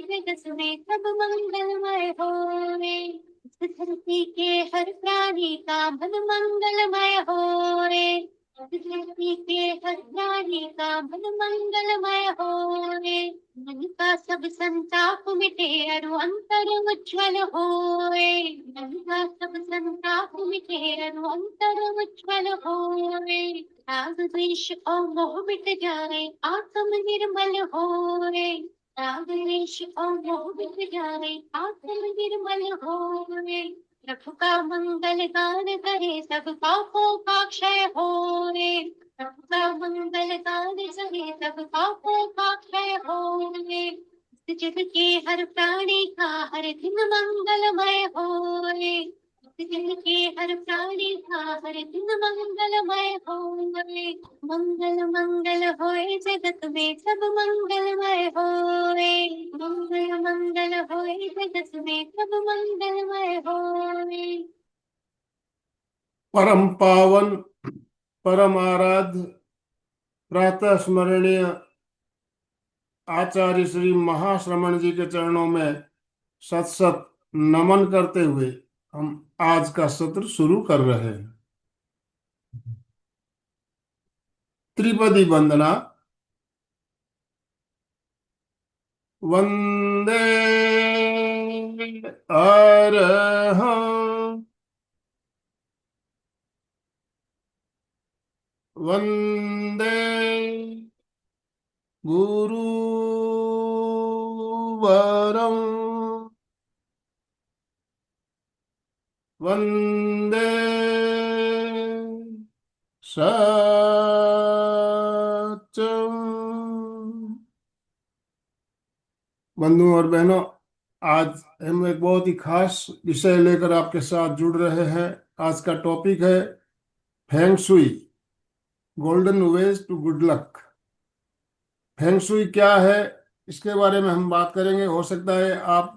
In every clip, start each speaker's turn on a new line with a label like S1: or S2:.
S1: जगत में सब मंगलमय होए। इस धरती के हर प्राणी का मन मंगलमय होए। इस धरती के हर प्राणी का मन मंगलमय होए। मन का सब संताप मिटे अरु अंतर उज्ज्वल होए। मन का सब संताप मिटे अरु अंतर उज्ज्वल होए। राग द्वेष और मोह मिट जाए आत्म निर्मल होए। राग द्वेष और मोह मिट जाए आत्म निर्मल होए। प्रभु का मंगल गान करे सब पापों का क्षय होए। प्रभु का मंगल गान करे सब पापों का क्षय होए। इस जग के हर प्राणी का हर दिन मंगलमय होए। जग के हर प्राणी का हर दिन मंगलमय होए। मंगल मंगल होए जगत में सब मंगलमय होए। मंगल मंगल होए जगत में सब मंगलमय होए।
S2: परम पावन परम आराध्य प्रातः स्मरणीय आचार्य श्री महाश्रमण जी के चरणों में सत सत नमन करते हुए हम आज का सत्र शुरू कर रहे हैं। त्रिपदी वंदना। वंदे अरहं वंदे गुरुवरं वंदे सत्यम। बंधुओं और बहनों, आज हम एक बहुत ही खास विषय लेकर आपके साथ जुड़ रहे हैं। आज का टॉपिक है feng shui, golden ways to good luck. Feng shui क्या है, इसके बारे में हम बात करेंगे। हो सकता है आप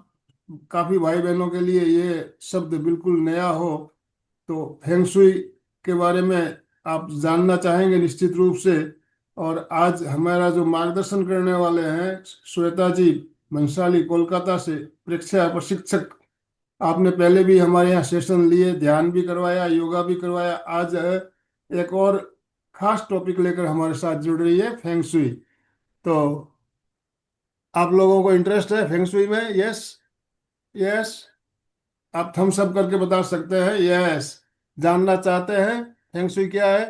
S2: काफी भाई बहनों के लिए ये शब्द बिल्कुल नया हो, तो फेंग शुई के बारे में आप जानना चाहेंगे निश्चित रूप से। और आज हमारा जो मार्गदर्शन करने वाले हैं श्वेता जी भंसाली कोलकाता से, प्रेक्षया प्रशिक्षक। आपने पहले भी हमारे यहाँ सेशन लिए, ध्यान भी करवाया, योगा भी करवाया। आज एक और खास टॉपिक लेकर हमारे साथ जुड़ रही है फेंग शुई। तो आप लोगों को इंटरेस्ट है फेंग शुई में? यस, यस, आप थम्स अप करके बता सकते हैं। यस, जानना चाहते हैं फेंग शुई क्या है।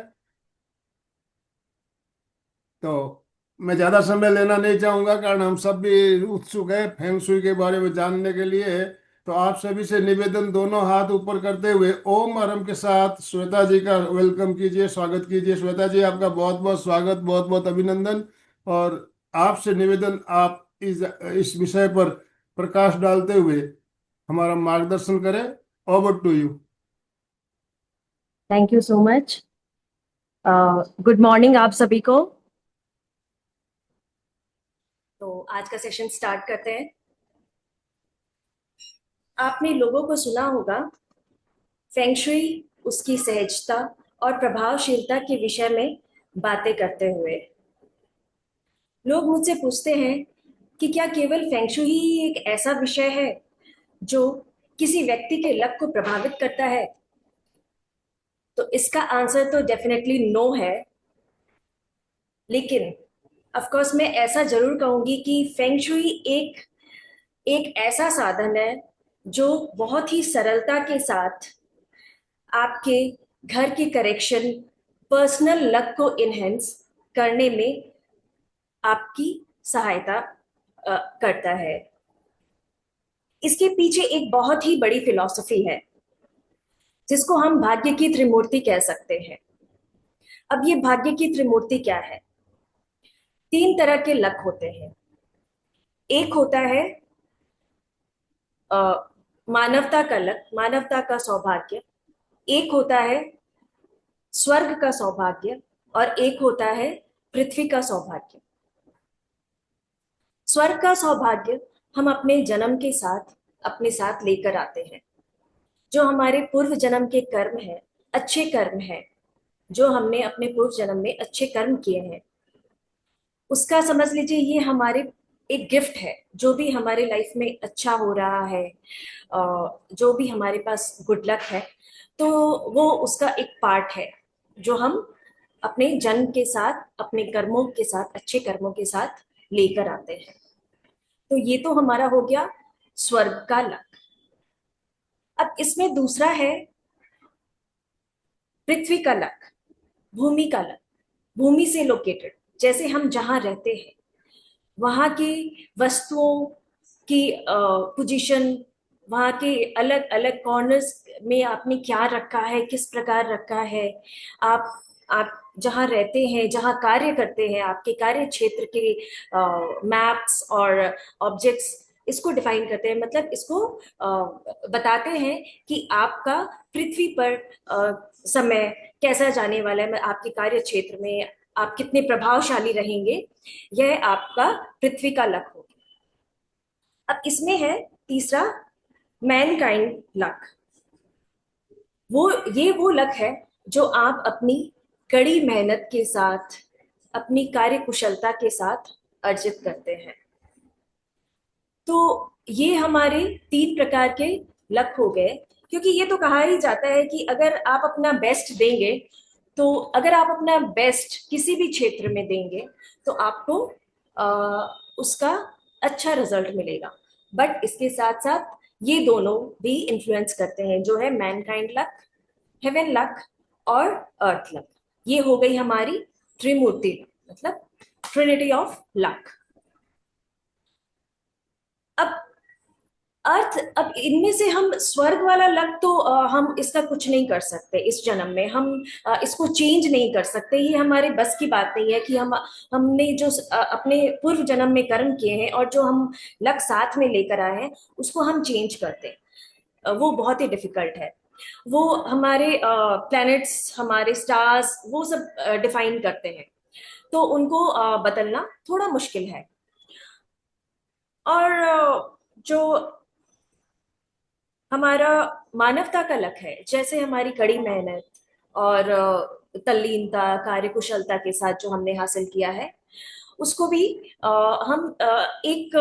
S2: तो मैं ज्यादा समय लेना नहीं चाहूंगा, कारण हम सब भी उत्सुक हैं फेंग शुई के बारे में जानने के लिए। तो आप सभी से निवेदन, दोनों हाथ ऊपर करते हुए ओम आरम के साथ श्वेता जी का वेलकम कीजिए, स्वागत कीजिए। श्वेता जी, आपका बहुत बहुत स्वागत, बहुत बहुत अभिनंदन। और आपसे निवेदन, आप इस विषय पर प्रकाश डालते हुए हमारा मार्गदर्शन करें। Over to you.
S3: Thank you so much. Good morning आप सभी को। तो आज का सेशन स्टार्ट करते हैं। आपने लोगों को सुना होगा फेंग शुई, उसकी सहजता और प्रभावशीलता के विषय में बातें करते हुए। लोग मुझसे पूछते हैं कि क्या केवल फेंग शुई ही एक ऐसा विषय है जो किसी व्यक्ति के लक को प्रभावित करता है? तो इसका आंसर तो डेफिनेटली नो है। लेकिन ऑफ कोर्स मैं ऐसा जरूर कहूंगी कि फेंग शुई एक एक ऐसा साधन है जो बहुत ही सरलता के साथ आपके घर की करेक्शन, पर्सनल लक को इनहेंस करने में आपकी सहायता करता है। इसके पीछे एक बहुत ही बड़ी फिलॉसफी है जिसको हम भाग्य की त्रिमूर्ति कह सकते हैं। अब ये भाग्य की त्रिमूर्ति क्या है? 3 तरह के लक होते हैं। एक होता है मानवता का लक, मानवता का सौभाग्य। एक होता है स्वर्ग का सौभाग्य और एक होता है पृथ्वी का सौभाग्य। स्वर्ग का सौभाग्य हम अपने जन्म के साथ अपने साथ लेकर आते हैं। जो हमारे पूर्व जन्म के कर्म हैं, अच्छे कर्म हैं, जो हमने अपने पूर्व जन्म में अच्छे कर्म किए हैं, उसका समझ लीजिए ये हमारे एक गिफ्ट है। जो भी हमारे लाइफ में अच्छा हो रहा है, जो भी हमारे पास गुड लक है, तो वो उसका एक पार्ट है जो हम अपने जन्म के साथ, अपने कर्मों के साथ, अच्छे कर्मों के साथ लेकर आते हैं। तो ये तो हमारा हो गया स्वर्ग का लक। अब इसमें दूसरा है पृथ्वी का लक, भूमि का लक। भूमि से लोकेटेड, जैसे हम जहाँ रहते हैं वहाँ की वस्तुओं की पोजीशन, वहाँ के अलग अलग कॉर्नर्स में आपने क्या रखा है, किस प्रकार रखा है। आप जहाँ रहते हैं, जहाँ कार्य करते हैं, आपके कार्य क्षेत्र के मैप्स और ऑब्जेक्ट्स इसको डिफाइन करते हैं, मतलब इसको बताते हैं कि आपका पृथ्वी पर समय कैसा जाने वाला है, आपके कार्य क्षेत्र में आप कितने प्रभावशाली रहेंगे। यह आपका पृथ्वी का लक हो गया। अब इसमें है तीसरा मैनकाइंड लक। वो ये वो लक है जो आप अपनी कड़ी मेहनत के साथ, अपनी कार्य कुशलता के साथ अर्जित करते हैं। तो ये हमारे तीन प्रकार के लक हो गए, क्योंकि ये तो कहा ही जाता है कि अगर आप अपना बेस्ट देंगे, तो अगर आप अपना बेस्ट किसी भी क्षेत्र में देंगे तो आपको उसका अच्छा रिजल्ट मिलेगा। बट इसके साथ साथ ये दोनों भी इन्फ्लुएंस करते हैं, जो है मैनकाइंड लक, हेवन लक और अर्थ लक। ये हो गई हमारी त्रिमूर्ति, मतलब ट्रिनिटी ऑफ लक। अब अर्थ, अब इनमें से हम स्वर्ग वाला लक तो हम इसका कुछ नहीं कर सकते इस जन्म में, हम इसको चेंज नहीं कर सकते। ये हमारे बस की बात नहीं है कि हमने जो अपने पूर्व जन्म में कर्म किए हैं और जो हम लक साथ में लेकर आए हैं उसको हम चेंज करते हैं। वो बहुत ही डिफिकल्ट है। वो हमारे प्लैनेट्स, हमारे स्टार्स, वो सब डिफाइन करते हैं, तो उनको बदलना थोड़ा मुश्किल है। और जो हमारा मानवता का लक है, जैसे हमारी कड़ी मेहनत और तल्लीनता, कार्यकुशलता के साथ जो हमने हासिल किया है, उसको भी हम एक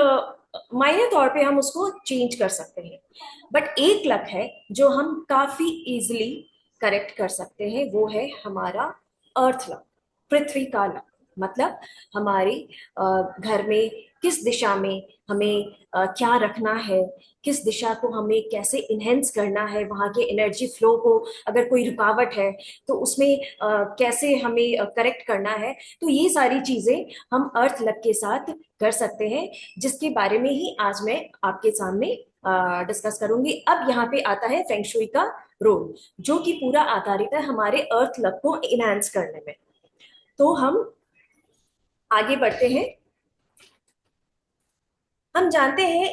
S3: मायने तौर पे हम उसको चेंज कर सकते हैं। बट एक लक है जो हम काफी इजीली करेक्ट कर सकते हैं, वो है हमारा अर्थ लक, पृथ्वी का लक। मतलब हमारी घर में किस दिशा में हमें क्या रखना है, किस दिशा को हमें कैसे इनहेंस करना है, वहाँ के एनर्जी फ्लो को अगर कोई रुकावट है तो उसमें कैसे हमें करेक्ट करना है। तो ये सारी चीजें हम अर्थ लक के साथ कर सकते हैं, जिसके बारे में ही आज मैं आपके सामने डिस्कस करूंगी। अब यहाँ पे आता है फेंगशुई का रोल, जो कि पूरा आधारित है हमारे अर्थ लक को इनहेंस करने में। तो हम आगे बढ़ते हैं। हम जानते हैं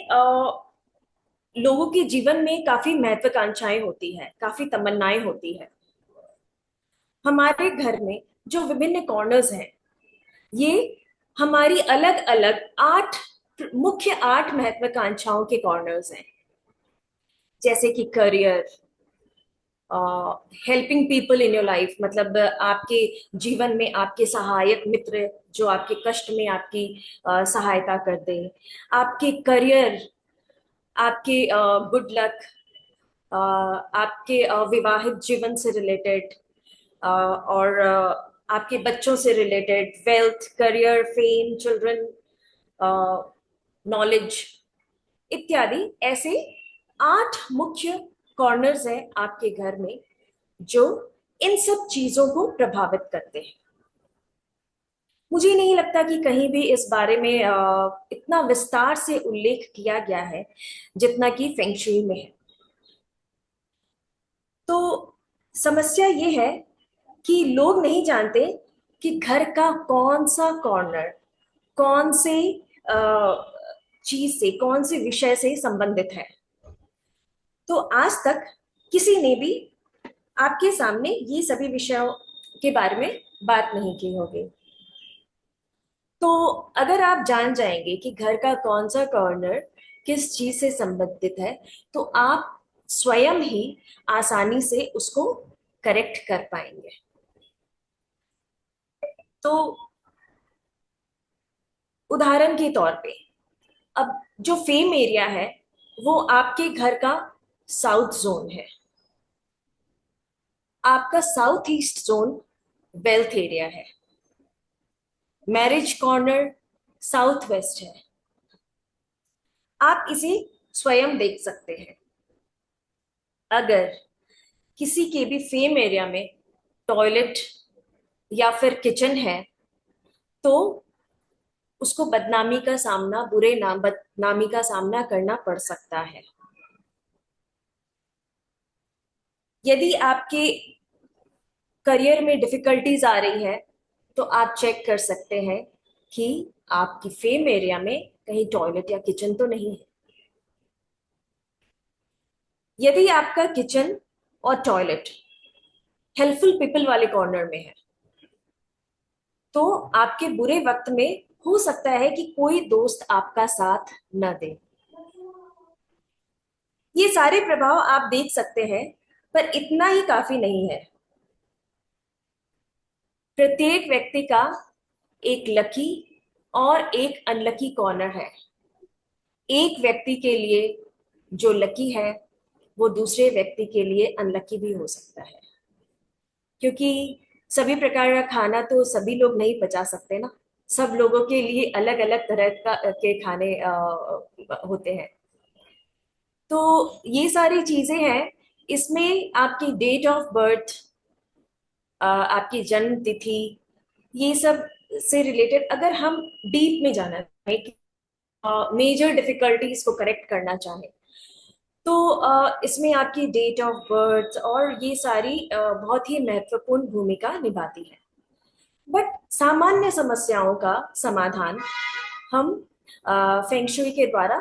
S3: लोगों के जीवन में काफी महत्वाकांक्षाएं होती है, काफी तमन्नाएं होती है। हमारे घर में जो विभिन्न कॉर्नर्स हैं, ये हमारी अलग अलग मुख्य आठ महत्वाकांक्षाओं के कॉर्नर्स हैं। जैसे कि career, helping people in your life, मतलब आपके जीवन में आपके सहायक मित्र जो आपके कष्ट में आपकी सहायता कर दे, आपके करियर, आपके गुड लक, आपके विवाहित जीवन से रिलेटेड, और आपके बच्चों से related, wealth, career, fame, children, knowledge इत्यादि। ऐसे 8 मुख्य कॉर्नर्स हैं आपके घर में जो इन सब चीजों को प्रभावित करते हैं। मुझे नहीं लगता कि कहीं भी इस बारे में इतना विस्तार से उल्लेख किया गया है जितना कि फेंगशुई में है। तो समस्या ये है कि लोग नहीं जानते कि घर का कौन सा कॉर्नर कौन से चीज से, कौन से विषय से संबंधित है। तो आज तक किसी ने भी आपके सामने ये सभी विषयों के बारे में बात नहीं की होगी। तो अगर आप जान जाएंगे कि घर का कौन सा कॉर्नर किस चीज से संबंधित है, तो आप स्वयं ही आसानी से उसको करेक्ट कर पाएंगे। तो उदाहरण के तौर पे अब जो फेम एरिया है वो आपके घर का साउथ जोन है, आपका south east zone wealth area है, मैरिज कॉर्नर साउथ वेस्ट है। आप इसे स्वयं देख सकते हैं। अगर किसी के भी फेम एरिया में टॉयलेट या फिर किचन है तो उसको बदनामी का सामना, बदनामी का सामना करना पड़ सकता है। यदि आपके करियर में डिफिकल्टीज आ रही है तो आप चेक कर सकते हैं कि आपकी फेम एरिया में कहीं टॉयलेट या किचन तो नहीं है। यदि आपका किचन और टॉयलेट हेल्पफुल पीपल वाले कॉर्नर में है तो आपके बुरे वक्त में हो सकता है कि कोई दोस्त आपका साथ न दे। ये सारे प्रभाव आप देख सकते हैं, पर इतना ही काफी नहीं है। प्रत्येक व्यक्ति का एक लकी और एक अनलकी कॉर्नर है। एक व्यक्ति के लिए जो लकी है वो दूसरे व्यक्ति के लिए अनलकी भी हो सकता है, क्योंकि सभी प्रकार का खाना तो सभी लोग नहीं पचा सकते ना। सब लोगों के लिए अलग अलग तरह के खाने होते हैं। तो ये सारी चीजें हैं। इसमें आपकी डेट ऑफ बर्थ, आपकी जन्म तिथि, ये सब से रिलेटेड अगर हम डीप में जाना चाहें, मेजर डिफिकल्टीज को करेक्ट करना चाहें, तो इसमें आपकी डेट ऑफ बर्थ और ये सारी बहुत ही महत्वपूर्ण भूमिका निभाती है। बट सामान्य समस्याओं का समाधान हम फेंगशुई के द्वारा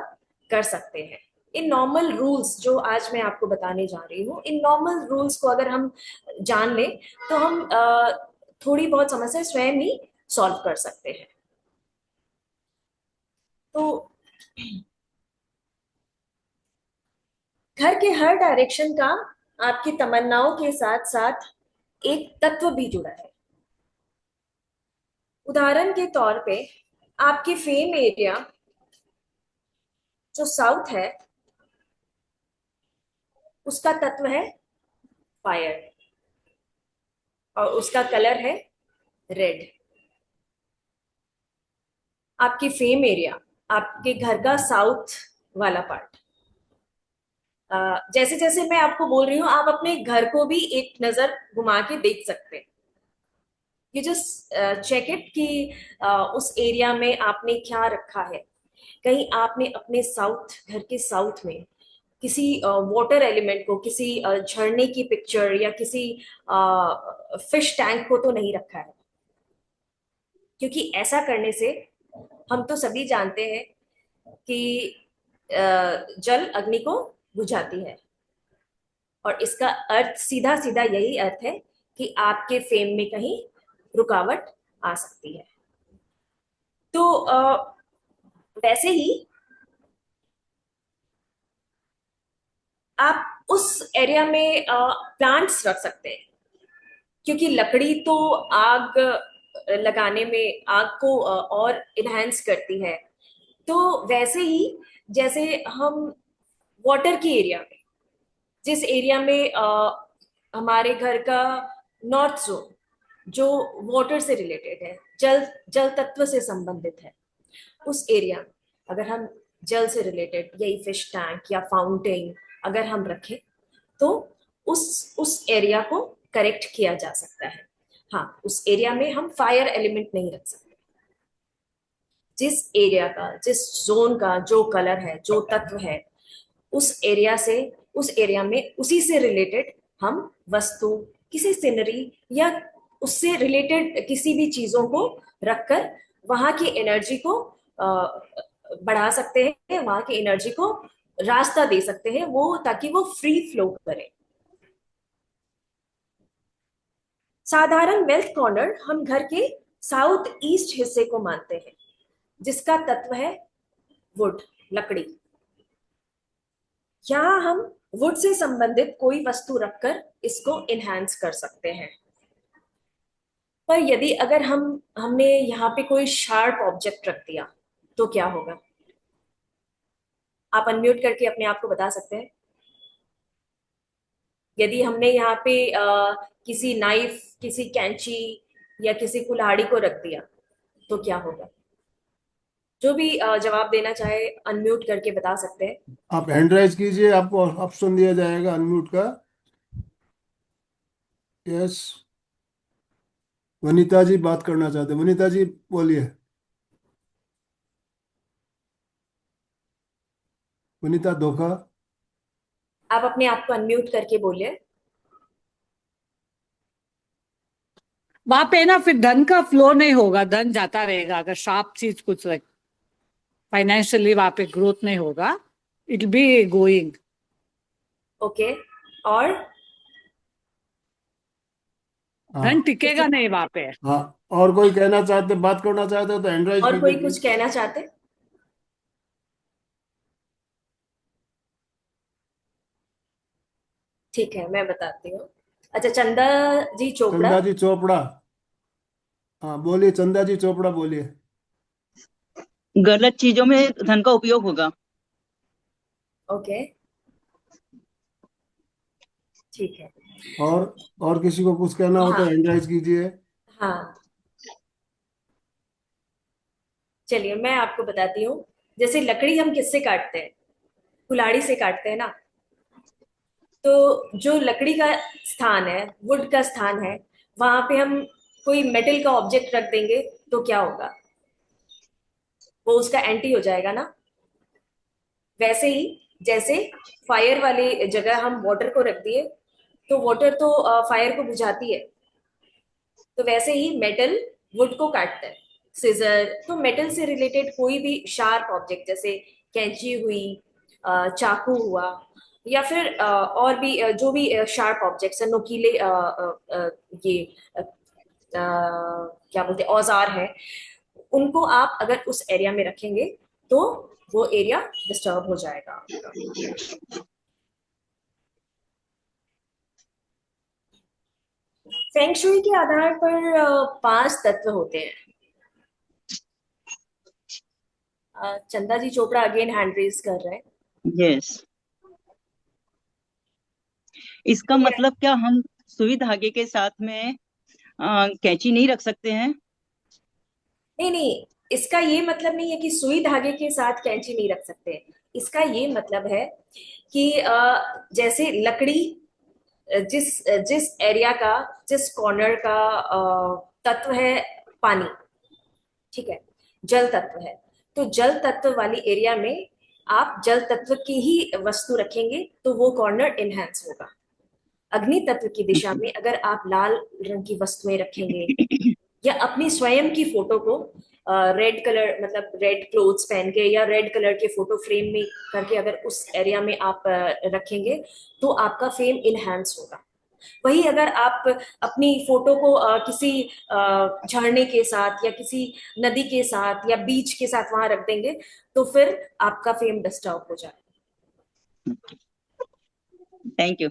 S3: कर सकते हैं। इन नॉर्मल रूल्स जो आज मैं आपको बताने जा रही हूँ, इन नॉर्मल रूल्स को अगर हम जान लें तो हम थोड़ी बहुत समस्या स्वयं ही सॉल्व कर सकते हैं। तो घर के हर डायरेक्शन का आपकी तमन्नाओं के साथ साथ एक तत्व भी जुड़ा है। उदाहरण के तौर पे आपके फेम एरिया जो साउथ है उसका तत्व है फायर और उसका कलर है रेड। आपकी फेम एरिया, आपके घर का साउथ वाला पार्ट, जैसे जैसे मैं आपको बोल रही हूँ आप अपने घर को भी एक नजर घुमा के देख सकते हैं। यू जस्ट चेक इट कि उस एरिया में आपने क्या रखा है। कहीं आपने अपने साउथ, घर के साउथ में किसी वाटर एलिमेंट को, किसी झरने की पिक्चर या किसी फिश टैंक को तो नहीं रखा है, क्योंकि ऐसा करने से हम तो सभी जानते हैं कि जल अग्नि को बुझाती है। और इसका अर्थ सीधा सीधा यही अर्थ है कि आपके फेम में कहीं रुकावट आ सकती है। तो वैसे ही आप उस एरिया में प्लांट्स रख सकते हैं, क्योंकि लकड़ी तो आग लगाने में, आग को और इनहेंस करती है। तो वैसे ही जैसे हम वाटर की एरिया में, जिस एरिया में हमारे घर का नॉर्थ जोन जो वाटर से रिलेटेड है, जल जल तत्व से संबंधित है, उस एरिया में अगर हम जल से रिलेटेड यही फिश टैंक या फाउंटेन अगर हम रखें तो उस एरिया को करेक्ट किया जा सकता है। हाँ, उस एरिया में हम फायर एलिमेंट नहीं रख सकते। जिस एरिया का, जिस जोन का जो कलर है, जो तत्व है, उस एरिया से, उस एरिया में उसी से रिलेटेड हम वस्तु, किसी सीनरी या उससे रिलेटेड किसी भी चीजों को रखकर वहां की एनर्जी को बढ़ा सकते हैं, वहां की एनर्जी को रास्ता दे सकते हैं, वो ताकि वो फ्री फ्लो करे। साधारण वेल्थ कॉर्नर हम घर के साउथ ईस्ट हिस्से को मानते हैं, जिसका तत्व है वुड, लकड़ी। यहाँ हम वुड से संबंधित कोई वस्तु रखकर इसको इनहैंस कर सकते हैं। पर यदि अगर हमने यहाँ पे कोई शार्प ऑब्जेक्ट रख दिया तो क्या होगा? आप अनम्यूट करके अपने आप को बता सकते हैं। यदि हमने यहाँ पे किसी नाइफ, किसी कैंची या किसी कुल्हाड़ी को रख दिया तो क्या होगा? जो भी जवाब देना चाहे अनम्यूट करके बता सकते हैं।
S2: आप हैंड राइज कीजिए, आपको ऑप्शन दिया जाएगा अनम्यूट का। यस, वनीता जी बात करना चाहते हैं। वनीता जी बोलिए। वनीता धोखा।
S3: आप अपने आप को अनम्यूट करके बोलिए।
S4: वहां पे ना फिर धन का फ्लो नहीं होगा, धन जाता रहेगा अगर शार्प चीज कुछ फाइनेंशियली वहां पे ग्रोथ नहीं होगा, इट बी गोइंग।
S3: ओके, और
S4: धन
S2: हाँ
S4: टिकेगा नहीं वहां पे।
S2: हाँ, और कोई कहना चाहते, बात करना चाहते हो तो हैंड राइज
S3: और
S2: कीजिए
S3: कोई कुछ
S2: प्लीज।
S3: कहना चाहते? ठीक है, मैं बताती हूँ। अच्छा, चंदा जी चोपड़ा।
S2: चंदा जी चोपड़ा। हाँ बोलिए, चंदा जी चोपड़ा बोलिए।
S5: गलत चीजों में धन का उपयोग होगा।
S3: ओके, ठीक है।
S2: और किसी को कुछ कहना हो तो
S3: हाँ
S2: हैंड राइज कीजिए।
S3: हाँ, चलिए मैं आपको बताती हूँ। जैसे लकड़ी हम किससे काटते हैं? कुल्हाड़ी से काटते हैं ना। तो जो लकड़ी का स्थान है, वुड का स्थान है, वहां पे हम कोई मेटल का ऑब्जेक्ट रख देंगे तो क्या होगा? वो उसका एंटी हो जाएगा ना। वैसे ही जैसे फायर वाली जगह हम वाटर को रख दिए तो वाटर तो फायर को बुझाती है। तो वैसे ही मेटल वुड को काटता है। सीजर तो मेटल से रिलेटेड कोई भी शार्प ऑब्जेक्ट, जैसे कैंची हुई, चाकू हुआ, या फिर और भी जो भी शार्प ऑब्जेक्ट्स है, नुकीले ये क्या बोलते हैं, औजार है, उनको आप अगर उस एरिया में रखेंगे तो वो एरिया डिस्टर्ब हो जाएगा आपका। फेंग शुई के आधार पर 5 तत्व होते हैं। चंदा जी चोपड़ा अगेन हैंड रेज कर रहे हैं।
S5: यस, इसका मतलब क्या हम सुई धागे के साथ में कैंची नहीं रख सकते हैं?
S3: नहीं नहीं, इसका ये मतलब नहीं है कि सुई धागे के साथ कैंची नहीं रख सकते। इसका ये मतलब है कि जैसे लकड़ी, जिस जिस एरिया का, जिस कॉर्नर का तत्व है पानी, ठीक है, जल तत्व है, तो जल तत्व वाली एरिया में आप जल तत्व की ही वस्तु रखेंगे तो वो कॉर्नर इनहेंस होगा। अग्नि तत्व की दिशा में अगर आप लाल रंग की वस्तुएं रखेंगे या अपनी स्वयं की फोटो को रेड कलर, मतलब रेड क्लोथ्स पहन के या रेड कलर के फोटो फ्रेम में करके अगर उस एरिया में आप रखेंगे तो आपका फेम इनहेंस होगा। वही अगर आप अपनी फोटो को किसी झरने के साथ या किसी नदी के साथ या बीच के साथ वहां रख देंगे तो फिर आपका फेम डिस्टर्ब हो जाए।
S5: Thank you.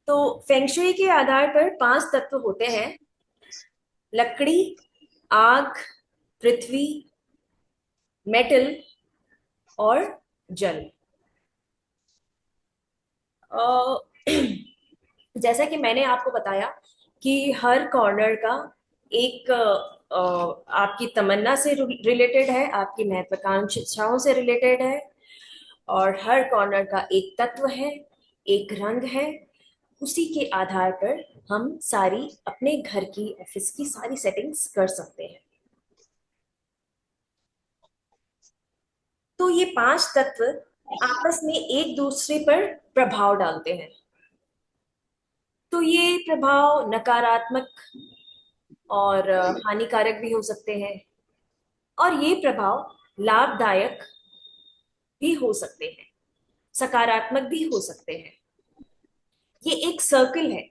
S3: तो फेंगशुई के आधार पर 5 तत्व होते हैं: लकड़ी, आग, पृथ्वी, मेटल और जल। अ, जैसा कि मैंने आपको बताया कि हर कॉर्नर का एक आपकी तमन्ना से रिलेटेड है, आपकी महत्वाकांक्षाओं से रिलेटेड है, और हर कॉर्नर का एक तत्व है, एक रंग है। उसी के आधार पर हम सारी अपने घर की, ऑफिस की सारी सेटिंग्स कर सकते हैं। तो ये 5 तत्व आपस में एक दूसरे पर प्रभाव डालते हैं। तो ये प्रभाव नकारात्मक और हानिकारक भी हो सकते हैं, और ये प्रभाव लाभदायक भी हो सकते हैं, सकारात्मक भी हो सकते हैं। ये एक सर्कल है,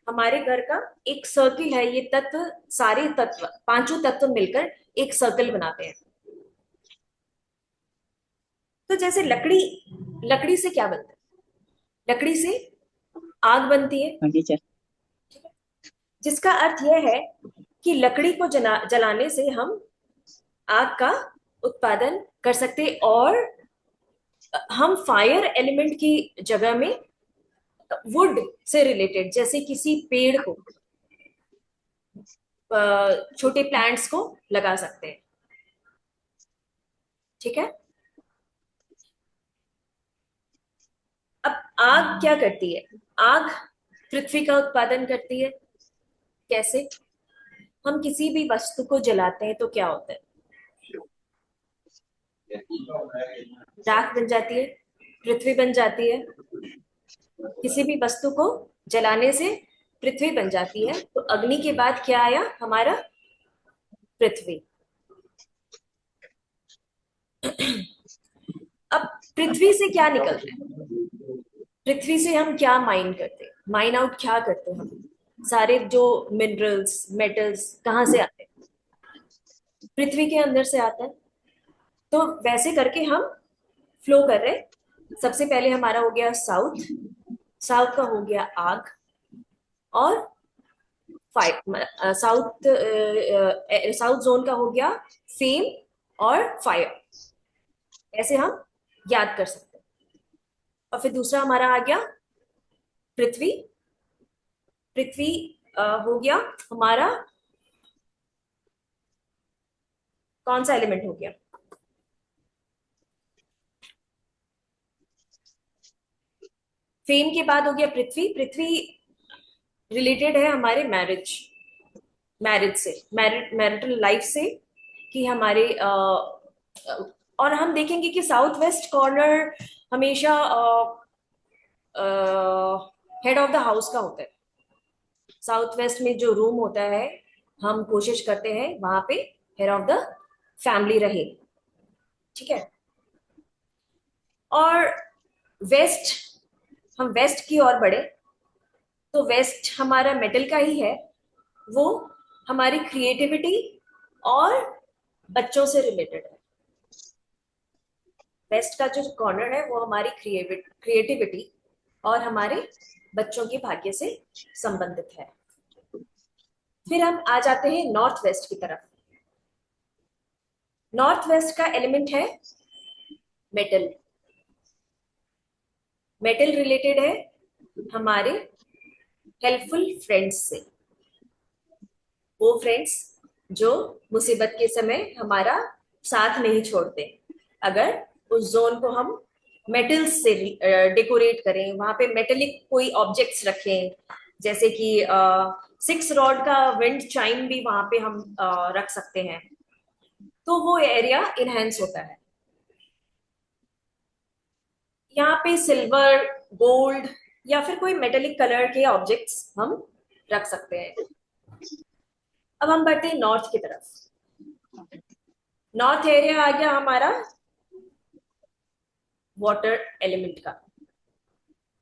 S3: हमारे घर का एक सर्कल है। ये तत्व, सारे तत्व, पांचों तत्व मिलकर एक सर्कल बनाते हैं। तो जैसे लकड़ी, लकड़ी से क्या बनता है? लकड़ी से आग बनती है,
S5: फर्नीचर।
S3: ठीक है? जिसका अर्थ यह है कि लकड़ी को जलाने से हम आग का उत्पादन कर सकते हैं। और हम फायर एलिमेंट की जगह में वुड से रिलेटेड, जैसे किसी पेड़ को, छोटे प्लांट्स को लगा सकते हैं। ठीक है। अब आग क्या करती है? आग पृथ्वी का उत्पादन करती है। कैसे? हम किसी भी वस्तु को जलाते हैं तो क्या होता है? राख बन जाती है, पृथ्वी बन जाती है। किसी भी वस्तु को जलाने से पृथ्वी बन जाती है। तो अग्नि के बाद क्या आया हमारा? पृथ्वी। अब पृथ्वी से क्या निकलता है? पृथ्वी से हम क्या माइन करते हैं? माइन आउट क्या करते हैं हम? सारे जो मिनरल्स, मेटल्स कहाँ से आते हैं? पृथ्वी के अंदर से आता है। तो वैसे करके हम फ्लो कर रहे हैं। सबसे पहले हमारा हो गया साउथ, साउथ का हो गया आग, और फायर, साउथ जोन का हो गया फेम और फायर। ऐसे हम याद कर सकते हैं। और फिर दूसरा हमारा आ गया पृथ्वी। पृथ्वी हो गया हमारा कौन सा एलिमेंट हो गया? फेम के बाद हो गया पृथ्वी। पृथ्वी रिलेटेड है हमारे मैरिज, मैरिज से, मैरिटल लाइफ से, कि हमारे और हम देखेंगे कि साउथ वेस्ट कॉर्नर हमेशा हेड ऑफ द हाउस का होता है। साउथ वेस्ट में जो रूम होता है, हम कोशिश करते हैं वहां पे हेड ऑफ द फैमिली रहे। ठीक है। और वेस्ट, हम वेस्ट की ओर बढ़े तो वेस्ट हमारा मेटल का ही है। वो हमारी क्रिएटिविटी और बच्चों से रिलेटेड है। वेस्ट का जो कॉर्नर है वो हमारी क्रिएटिविटी और हमारे बच्चों के भाग्य से संबंधित है। फिर हम आ जाते हैं नॉर्थ वेस्ट की तरफ। नॉर्थ वेस्ट का एलिमेंट है मेटल। मेटल रिलेटेड है हमारे हेल्पफुल फ्रेंड्स से। वो फ्रेंड्स जो मुसीबत के समय हमारा साथ नहीं छोड़ते। अगर उस जोन को हम मेटल्स से डेकोरेट करें, वहां पे मेटेलिक कोई ऑब्जेक्ट्स रखें, जैसे कि 6 रॉड का विंड चाइम भी वहां पे हम रख सकते हैं, तो वो एरिया इनहेंस होता है। यहाँ पे सिल्वर, गोल्ड या फिर कोई मेटेलिक कलर के ऑब्जेक्ट्स हम रख सकते हैं। अब हम बढ़ते हैं नॉर्थ की तरफ। नॉर्थ एरिया आ गया हमारा वाटर एलिमेंट का।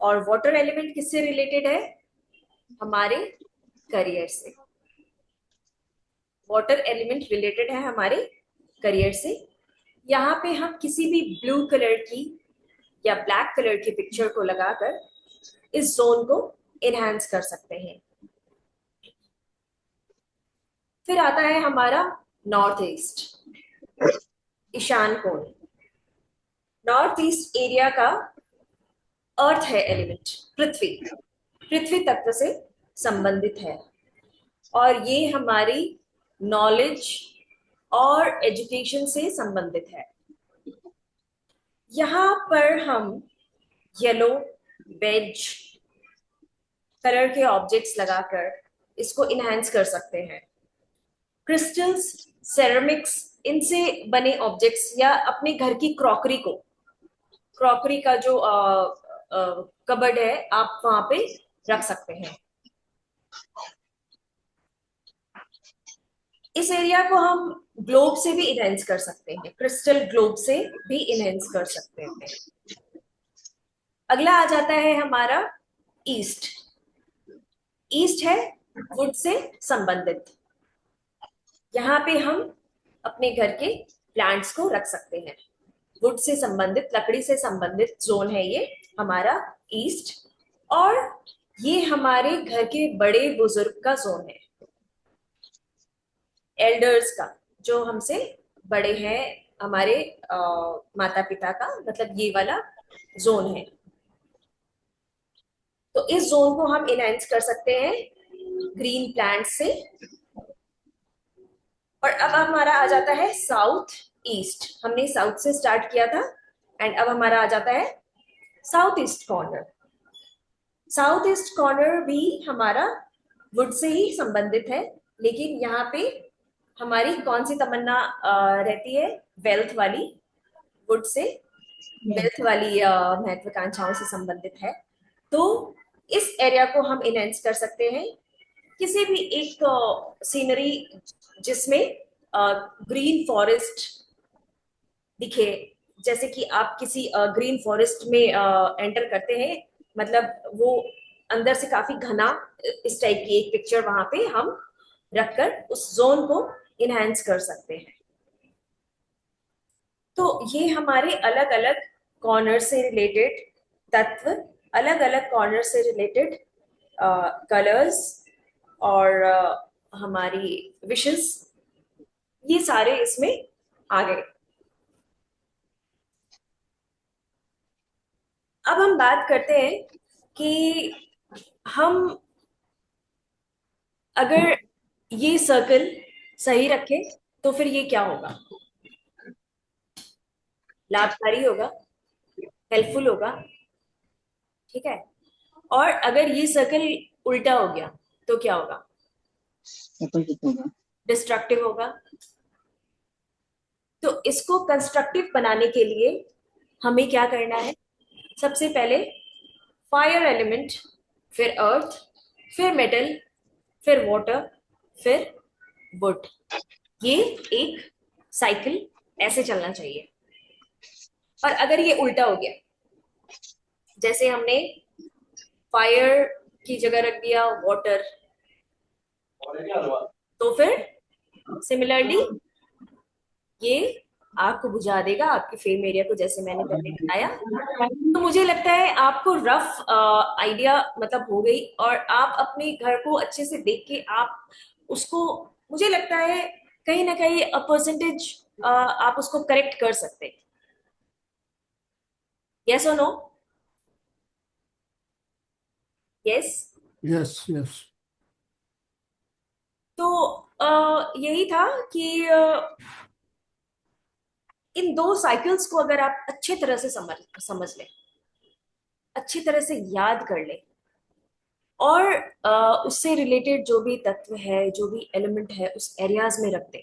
S3: और वाटर एलिमेंट किससे रिलेटेड है? हमारे करियर से। वाटर एलिमेंट रिलेटेड है हमारे करियर से। यहाँ पे हम किसी भी ब्लू कलर की या ब्लैक कलर की पिक्चर को लगाकर इस जोन को इनहेंस कर सकते हैं। फिर आता है हमारा नॉर्थ ईस्ट, ईशान कोण। नॉर्थ ईस्ट एरिया का अर्थ है एलिमेंट, पृथ्वी, पृथ्वी तत्व से संबंधित है। और ये हमारी नॉलेज और एजुकेशन से संबंधित है। यहाँ पर हम येलो, बेज कलर के ऑब्जेक्ट्स लगाकर इसको इनहेंस कर सकते हैं। क्रिस्टल्स, सेरेमिक्स, इनसे बने ऑब्जेक्ट्स या अपने घर की क्रॉकरी को, क्रॉकरी का जो कबर्ड है, आप वहां पे रख सकते हैं। इस एरिया को हम ग्लोब से भी इनहेंस कर सकते हैं, क्रिस्टल ग्लोब से भी इनहेंस कर सकते हैं। अगला आ जाता है हमारा ईस्ट। ईस्ट है वुड से संबंधित। यहाँ पे हम अपने घर के प्लांट्स को रख सकते हैं। वुड से संबंधित, लकड़ी से संबंधित जोन है ये हमारा ईस्ट। और ये हमारे घर के बड़े बुजुर्ग का जोन है, एल्डर्स का, जो हमसे बड़े हैं, हमारे माता पिता का, मतलब ये वाला जोन है। तो इस जोन को हम इनहेंस कर सकते हैं ग्रीन प्लांट से। और अब हमारा आ जाता है साउथ ईस्ट। हमने साउथ से स्टार्ट किया था एंड अब हमारा आ जाता है south east corner. South east corner भी हमारा वुड से ही संबंधित है, लेकिन यहाँ पे हमारी कौन सी तमन्ना रहती है? वेल्थ वाली, वुड से वेल्थ वाली महत्वाकांक्षाओं से संबंधित है। तो इस एरिया को हम इनहेंस कर सकते हैं किसी भी एक सीनरी जिसमें ग्रीन फॉरेस्ट दिखे। जैसे कि आप किसी ग्रीन फॉरेस्ट में एंटर करते हैं, मतलब वो अंदर से काफी घना, इस टाइप की एक पिक्चर वहां पे हम रखकर उस जोन को इनहेंस कर सकते हैं। तो ये हमारे अलग अलग कॉर्नर से रिलेटेड तत्व, अलग अलग कॉर्नर से रिलेटेड कलर्स और हमारी विशेस, ये सारे इसमें आ गए। अब हम बात करते हैं कि हम अगर ये सर्कल सही रखें तो फिर ये क्या होगा? लाभकारी होगा, हेल्पफुल होगा, ठीक है। और अगर ये सर्कल उल्टा हो गया तो क्या होगा?
S5: अपोजिट होगा।
S3: डिस्ट्रक्टिव होगा। तो इसको कंस्ट्रक्टिव बनाने के लिए हमें क्या करना है? सबसे पहले फायर एलिमेंट, फिर अर्थ, फिर मेटल, फिर वाटर, फिर वुड। ये एक साइकिल ऐसे चलना चाहिए। और अगर ये उल्टा हो गया, जैसे हमने फायर की जगह रख दिया वाटर, तो फिर सिमिलरली ये आग को बुझा देगा आपके फेम एरिया को, जैसे मैंने पहले बताया। तो मुझे लगता है आपको रफ आइडिया मतलब हो गई, और आप अपने घर को अच्छे से देख के आप उसको, मुझे लगता है कहीं ना कहीं परसेंटेज आप उसको करेक्ट कर सकते हैं। यस और नो? यस।
S2: Yes yes.
S3: तो यही था कि इन दो साइकिल्स को अगर आप अच्छे तरह से समझ लें, अच्छी तरह से याद कर लें, और उससे रिलेटेड जो भी तत्व है, जो भी एलिमेंट है, उस एरियाज में रख दें,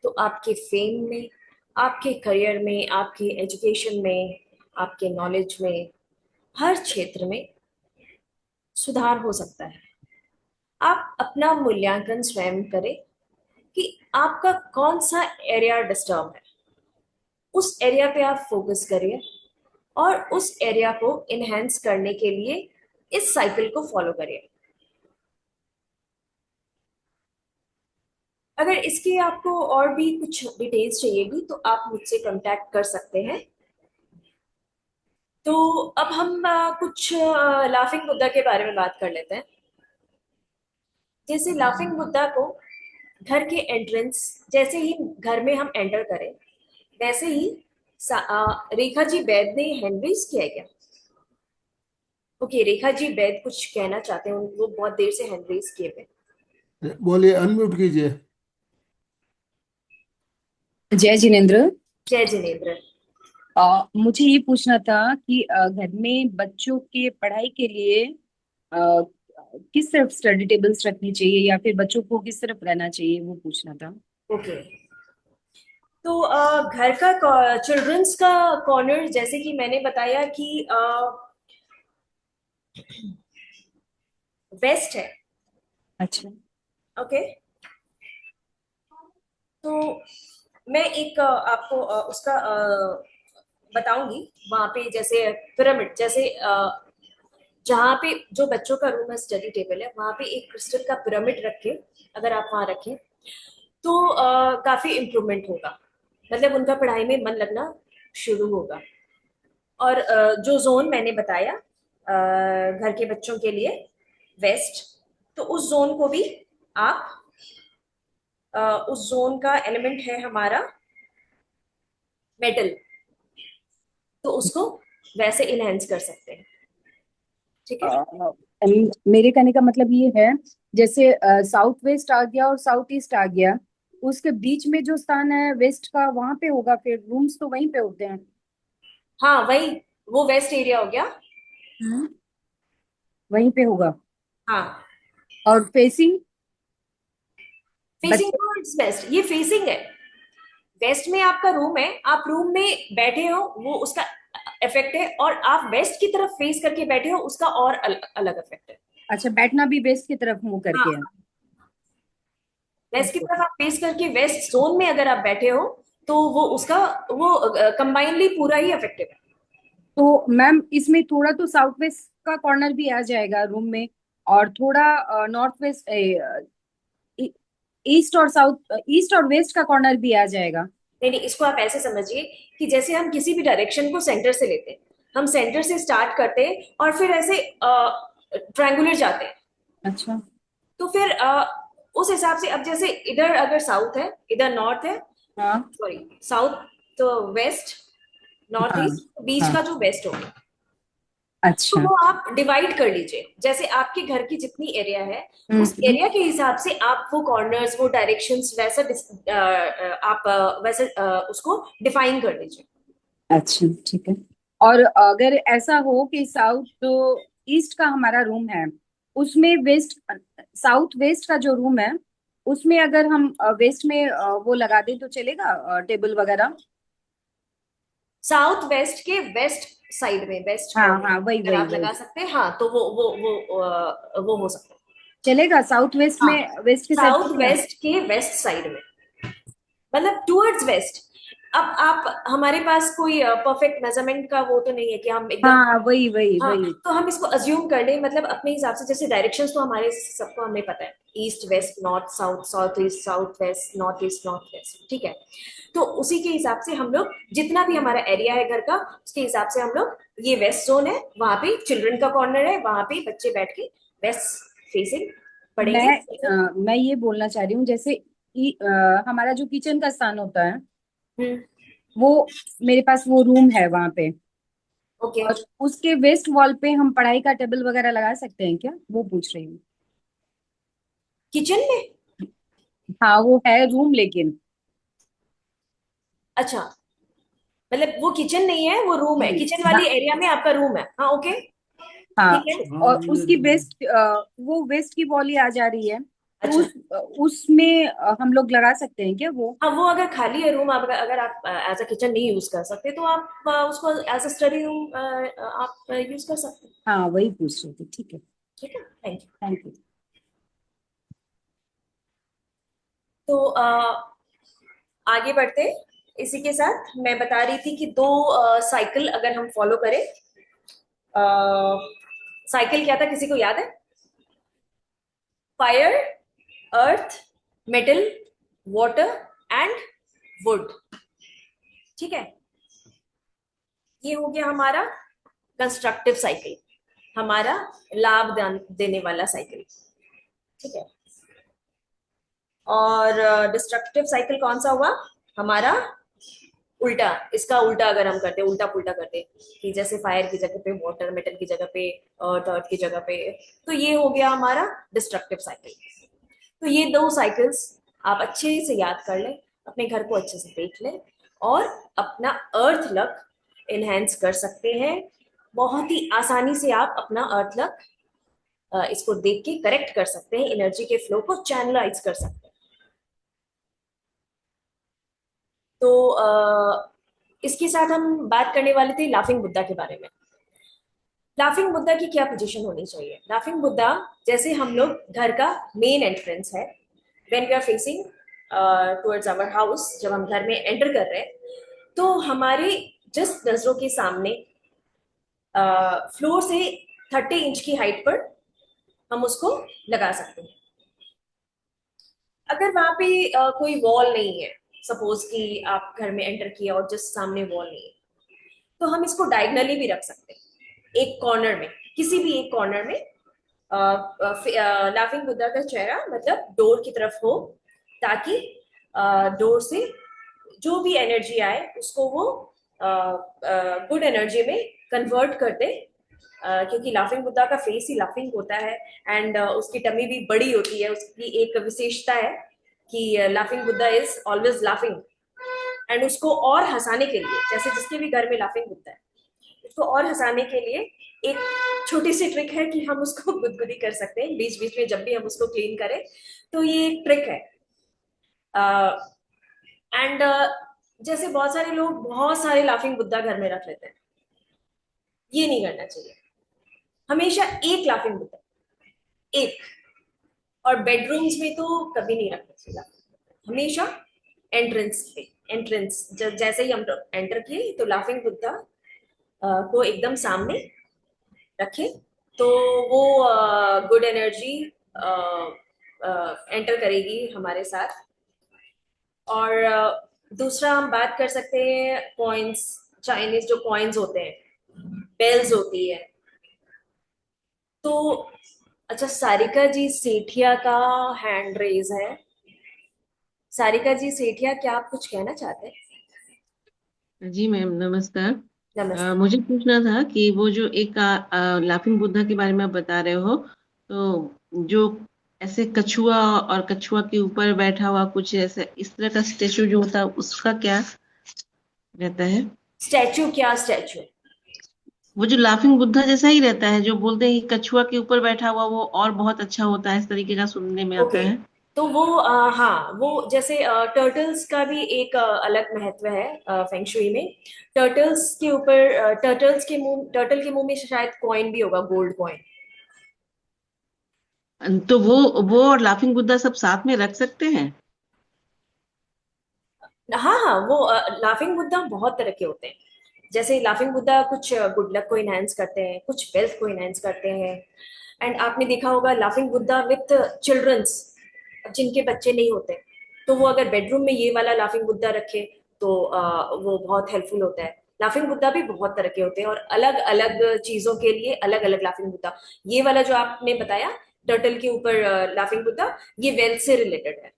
S3: तो आपके फेम में, आपके करियर में, आपके एजुकेशन में, आपके नॉलेज में, हर क्षेत्र में सुधार हो सकता है। आप अपना मूल्यांकन स्वयं करें कि आपका कौन सा एरिया डिस्टर्ब है। उस एरिया पे आप फोकस करिए और उस एरिया को इनहेंस करने के लिए इस साइकिल को फॉलो करिए। अगर इसके आपको और भी कुछ डिटेल्स चाहिएगी तो आप मुझसे कांटेक्ट कर सकते हैं। तो अब हम कुछ लाफिंग बुद्धा के बारे में बात कर लेते हैं। जैसे लाफिंग बुद्धा को घर के एंट्रेंस, जैसे ही घर में हम एंटर करें, वैसे ही रेखा जी बैद ने हैंड रेज किया है क्या? ओके, रेखा जी बैद कुछ कहना चाहते हैं, वो बहुत देर से हैंड रेज किए हुए।
S2: बोलिए, अनम्यूट कीजिए।
S6: जय जिनेन्द्र।
S3: जय जिनेन्द्र।
S6: मुझे ये पूछना था कि घर में बच्चों के पढ़ाई के लिए अ, किस तरफ स्टडी टेबल्स रखनी चाहिए या फिर बच्चों को किस तरफ रहना चाहिए, वो पूछना था।
S3: ओके, तो घर का चिल्ड्रंस का कॉर्नर, जैसे कि मैंने बताया कि वेस्ट है।
S6: अच्छा।
S3: ओके, तो मैं एक आपको उसका बताऊंगी। वहां पे जैसे पिरामिड, जैसे जहाँ पे जो बच्चों का रूम है, स्टडी टेबल है, वहां पे एक क्रिस्टल का पिरामिड रख के अगर आप वहां रखें तो काफी इम्प्रूवमेंट होगा, मतलब उनका पढ़ाई में मन लगना शुरू होगा। और जो जोन मैंने बताया घर के बच्चों के लिए, वेस्ट, तो उस जोन को भी आप उस जोन का एलिमेंट है हमारा मेटल, तो उसको वैसे इनहेंस कर सकते हैं। ठीक है।
S6: मेरे कहने का मतलब ये है, जैसे साउथ वेस्ट आ गया और साउथ ईस्ट आ गया, उसके बीच में जो स्थान है वेस्ट का, वहां पे होगा फिर रूम्स तो वहीं पे होते हैं।
S3: हाँ वही, वो वेस्ट एरिया हो गया।
S6: वहीं पे होगा।
S3: हाँ,
S6: और फेसिंग
S3: फेसिंग
S6: बच्चे।
S3: टूवर्ड्स वेस्ट, ये फेसिंग है। वेस्ट में आपका रूम है, आप रूम में बैठे हो, वो उसका इफेक्ट है, और आप वेस्ट की तरफ फेस करके बैठे हो, उसका और अलग इफेक्ट है।
S6: अच्छा, बैठना भी वेस्ट की तरफ मुंह करके है।
S3: हाँ, वेस्ट की
S6: ओके।
S3: तरफ आप फेस करके वेस्ट जोन में अगर आप बैठे हो, तो वो उसका, वो कंबाइनली पूरा ही इफेक्टिव है।
S6: तो मैम इसमें थोड़ा तो साउथ वेस्ट का कॉर्नर भी आ जाएगा रूम में, और थोड़ा नॉर्थ वेस्ट, ईस्ट और साउथ, ईस्ट और वेस्ट का कॉर्नर भी आ जाएगा।
S3: नहीं नहीं, इसको आप ऐसे समझिए कि जैसे हम किसी भी डायरेक्शन को सेंटर से लेते हैं, हम सेंटर से स्टार्ट करते हैं और फिर ऐसे ट्रायंगुलर जाते हैं।
S6: अच्छा।
S3: तो फिर उस हिसाब से, अब जैसे इधर अगर साउथ है, इधर नॉर्थ है,
S6: हाँ
S3: सॉरी साउथ तो वेस्ट, नॉर्थ
S6: हाँ
S3: ईस्ट, बीच
S6: हाँ।
S3: का जो वेस्ट होगा, तो
S6: अच्छा।
S3: वो आप डिवाइड कर लीजिए। जैसे आपके घर की जितनी एरिया है, उस
S6: हम्म।
S3: एरिया के हिसाब से आप वो कॉर्नर्स, वो डायरेक्शंस वैसा आप वैसे उसको डिफाइन कर लीजिए।
S6: अच्छा ठीक है। और अगर ऐसा हो कि साउथ जो ईस्ट का हमारा रूम है, उसमें वेस्ट, साउथ वेस्ट का जो रूम है, उसमें अगर हम वेस्ट में वो लगा दें तो चलेगा, टेबल वगैरह।
S3: साउथ वेस्ट के वेस्ट साइड में, वेस्ट
S6: हाँ
S3: कॉर्नर
S6: हाँ, वही
S3: अगर
S6: वही
S3: आप
S6: वही।
S3: लगा सकते हैं, हाँ, तो वो हो सकता है।
S6: चलेगा साउथ वेस्ट
S3: हाँ,
S6: में, वेस्ट की साइड
S3: साउथ
S6: चलेगा।
S3: वेस्ट के वेस्ट साइड में, मतलब टूवर्ड्स वेस्ट। अब आप, हमारे पास कोई परफेक्ट मेजरमेंट का वो तो नहीं है कि हम एकदम,
S6: हाँ वही वही
S3: हाँ,
S6: वही।
S3: तो हम इसको अज्यूम कर लें, मतलब अपने हिसाब से, जैसे डायरेक्शंस तो हमारे सबको हमें पता है, east west north south, south east south west, north east north west, ठीक है। तो उसी के हिसाब से हम लोग, जितना भी हमारा एरिया है घर का, उसके हिसाब से हम लोग, ये वेस्ट जोन है, वहां पे चिल्ड्रन का कॉर्नर है, वहां पे बच्चे बैठ के वेस्ट फेसिंग पढ़ेंगे।
S6: मैं ये बोलना चाह रही हूँ, जैसे हमारा जो किचन का स्थान होता है,
S3: हम्म,
S6: वो मेरे पास वो रूम है वहां पे,
S3: ओके।
S6: और उसके वेस्ट वॉल पे हम पढ़ाई का टेबल वगैरह लगा सकते हैं क्या, वो पूछ रही हूँ।
S3: किचन में?
S6: हाँ वो है रूम लेकिन।
S3: अच्छा, मतलब वो किचन नहीं है, वो रूम है, किचन
S6: हाँ
S3: वाली एरिया में आपका रूम है, हाँ ओके,
S6: हाँ।
S3: ठीक है।
S6: और
S2: हाँ ये
S6: उसकी वेस्ट, वो वेस्ट की वॉल ही आ जा रही है, तो
S3: अच्छा,
S6: उसमें हम लोग लगा सकते हैं क्या वो।
S3: हाँ, वो अगर खाली है रूम, आप अगर आप एज अ किचन नहीं यूज कर सकते, तो आप उसको एज अ स्टडी रूम आप यूज कर सकते हैं।
S6: हाँ वही पूछ रही थी, ठीक है।
S3: ठीक है, थैंक यू।
S6: Thank you.
S3: तो आगे बढ़ते, इसी के साथ मैं बता रही थी कि दो साइकिल अगर हम फॉलो करें, साइकिल क्या था, किसी को याद है? Fire, earth, metal, water and would, ठीक है। ये हो गया हमारा कंस्ट्रक्टिव साइकिल, हमारा लाभ देने वाला साइकिल, ठीक है। और डिस्ट्रक्टिव साइकिल कौन सा हुआ हमारा? उल्टा, इसका उल्टा अगर हम करते, उल्टा पुल्टा करते, कि जैसे फायर की जगह पे वाटर, मेटल की जगह पे अर्थ, अर्थ की जगह पे, तो ये हो गया हमारा डिस्ट्रक्टिव साइकिल। तो ये दो साइकिल्स आप अच्छे से याद कर लें, अपने घर को अच्छे से देख लें, और अपना अर्थ लक एनहेंस कर सकते हैं। बहुत ही आसानी से आप अपना अर्थ लक इसको देख के करेक्ट कर सकते हैं, एनर्जी के फ्लो को चैनलाइज कर सकते हैं। तो इसके साथ हम बात करने वाले थे लाफिंग बुद्धा के बारे में। लाफिंग बुद्धा की क्या पोजीशन होनी चाहिए? लाफिंग बुद्धा, जैसे हम लोग घर का मेन एंट्रेंस है, when we are facing towards our house, जब हम घर में एंटर कर रहे हैं, तो हमारे जस्ट नजरों के सामने फ्लोर से 30 इंच की हाइट पर हम उसको लगा सकते हैं। अगर वहां पे कोई वॉल नहीं है, सपोज कि आप घर में एंटर किया और जस्ट सामने वॉल नहीं है, तो हम इसको डायगनली भी रख सकते हैं, एक कॉर्नर में, किसी भी एक कॉर्नर में। लाफिंग बुद्धा का चेहरा मतलब डोर की तरफ हो, ताकि डोर से जो भी एनर्जी आए उसको वो गुड एनर्जी में कन्वर्ट कर दे, क्योंकि लाफिंग बुद्धा का फेस ही लाफिंग होता है, एंड उसकी टमी भी बड़ी होती है। उसकी एक विशेषता है कि laughing Buddha is always laughing, and उसको और हंसाने के लिए, जैसे जिसके भी घर में लाफिंग बुद्धा है, उसको और हंसाने के लिए एक छोटी सी ट्रिक है कि हम उसको गुदगुदी कर सकते हैं बीच बीच में जब भी हम उसको क्लीन करें। तो ये एक ट्रिक है। एंड जैसे बहुत सारे लोग बहुत सारे लाफिंग बुद्धा घर में रख लेते हैं, ये नहीं करना चाहिए। हमेशा एक लाफिंग बुद्धा, एक। और बेडरूम्स में तो कभी नहीं रखना चाहिए, हमेशा एंट्रेंस पे, एंट्रेंस जैसे ही हम एंटर किए तो लाफिंग बुद्धा को एकदम सामने रखें, तो वो गुड एनर्जी एंटर करेगी हमारे साथ। और दूसरा हम बात कर सकते हैं कॉइन्स, चाइनीज जो कॉइन्स होते हैं, बेल्स होती है। तो अच्छा, सारिका जी सेठिया का हैंड रेज है। सारिका जी सेठिया, क्या आप कुछ कहना चाहते हैं?
S7: जी मैम, नमस्कार।
S3: नमस्ते।
S7: मुझे पूछना था कि वो जो एक लाफिंग बुद्धा के बारे में आप बता रहे हो, तो जो ऐसे कछुआ और कछुआ के ऊपर बैठा हुआ कुछ ऐसे इस तरह का स्टेचू जो होता है, उसका क्या रहता है?
S3: स्टैचू? क्या स्टैचू?
S7: वो जो लाफिंग बुद्धा जैसा ही रहता है, जो बोलते हैं कि कछुआ के ऊपर बैठा हुआ वो और बहुत अच्छा होता है, इस तरीके का सुनने में आता
S3: ओके,
S7: है।
S3: तो वो हाँ, वो जैसे टर्टल्स का भी एक अलग महत्व है फेंगशुई में। टर्टल्स के ऊपर, टर्टल के मुंह में शायद कॉइन भी होगा, गोल्ड कॉइन।
S7: तो वो और लाफिंग बुद्धा सब साथ में रख सकते हैं?
S3: हाँ हाँ, वो लाफिंग बुद्धा बहुत तरह के होते हैं। जैसे लाफिंग बुद्धा कुछ गुड लक को इनहेंस करते हैं, कुछ वेल्थ को इनहेंस करते हैं। एंड आपने देखा होगा लाफिंग बुद्धा विथ चिल्ड्रंस, जिनके बच्चे नहीं होते, तो वो अगर बेडरूम में ये वाला लाफिंग बुद्धा रखे तो वो बहुत हेल्पफुल होता है। लाफिंग बुद्धा भी बहुत तरह के होते हैं और अलग अलग चीजों के लिए अलग अलग लाफिंग बुद्धा। ये वाला जो आपने बताया टर्टल के ऊपर लाफिंग बुद्धा, ये वेल्थ से रिलेटेड है,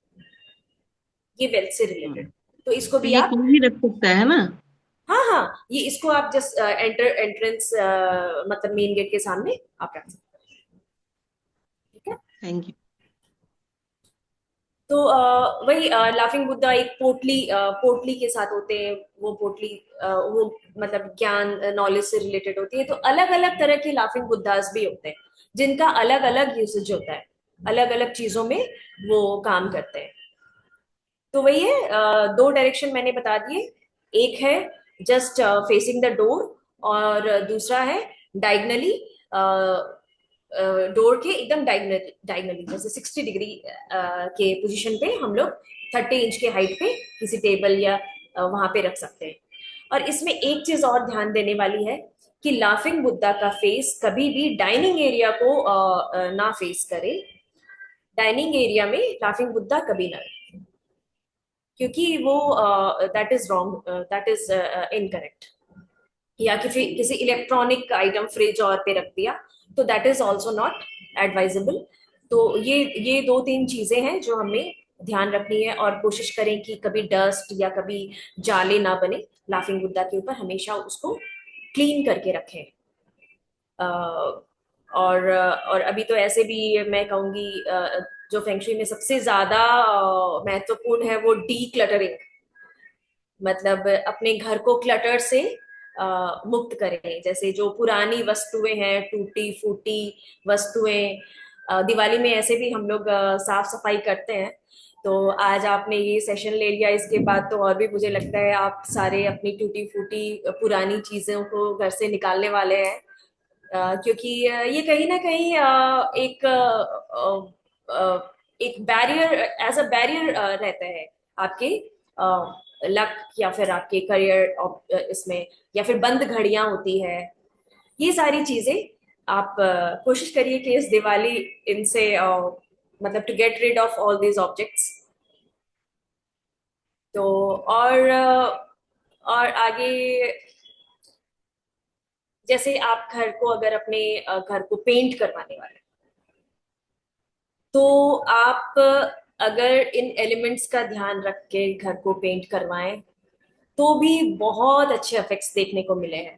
S3: ये वेल्थ से रिलेटेड। तो इसको
S7: तो
S3: भी
S7: ये
S3: आप,
S7: कोई भी रख सकता है ना?
S3: हाँ हाँ, ये इसको आप जस्ट एंट्रेंस, मतलब मेन गेट के सामने आप रख सकते हैं। ठीक है।
S7: Thank you.
S3: तो वही लाफिंग बुद्धा एक पोटली, पोटली के साथ होते हैं। वो पोटली वो मतलब ज्ञान, नॉलेज से रिलेटेड होती है। तो अलग अलग तरह के लाफिंग बुद्धास भी होते हैं, जिनका अलग अलग यूसेज होता है, अलग अलग चीजों में वो काम करते हैं। तो वही है, दो डायरेक्शन मैंने बता दिए। एक है जस्ट फेसिंग द डोर, और दूसरा है डायगनली, डोर के एकदम डायगनली, जैसे 60 डिग्री के पोजीशन पे हम लोग 30 इंच के हाइट पे किसी टेबल या वहां पे रख सकते हैं। और इसमें एक चीज और ध्यान देने वाली है कि लाफिंग बुद्धा का फेस कभी भी डाइनिंग एरिया को ना फेस करे। डाइनिंग एरिया में लाफिंग बुद्धा कभी ना, क्योंकि वो that is wrong, that is incorrect. या किसी किसी इलेक्ट्रॉनिक आइटम फ्रिज और पे रख दिया तो that is also not advisable. तो ये दो तीन चीजें हैं जो हमें ध्यान रखनी है, और कोशिश करें कि कभी डस्ट या कभी जाले ना बने लाफिंग बुद्धा के ऊपर, हमेशा उसको क्लीन करके रखें। और अभी तो ऐसे भी मैं कहूंगी जो फेंगशुई में सबसे ज्यादा महत्वपूर्ण है वो डी क्लटरिंग, मतलब अपने घर को क्लटर से मुक्त करें। जैसे जो पुरानी वस्तुएं हैं, टूटी फूटी वस्तुएं, दिवाली में ऐसे भी हम लोग साफ सफाई करते हैं। तो आज आपने ये सेशन ले लिया, इसके बाद तो और भी मुझे लगता है आप सारे अपनी टूटी फूटी पुरानी चीजों को घर से निकालने वाले हैं। क्योंकि ये कहीं ना कहीं एक बैरियर, एज अ बैरियर रहता है आपके लक या फिर आपके करियर इसमें, या फिर बंद घड़ियां होती है। ये सारी चीजें आप कोशिश करिए कि इस दिवाली इनसे मतलब to get rid of all these objects. तो और आगे, जैसे आप घर को, अगर अपने घर को पेंट करवाने वाले, तो आप अगर इन एलिमेंट्स का ध्यान रख के घर को पेंट करवाएं तो भी बहुत अच्छे इफेक्ट्स देखने को मिले हैं।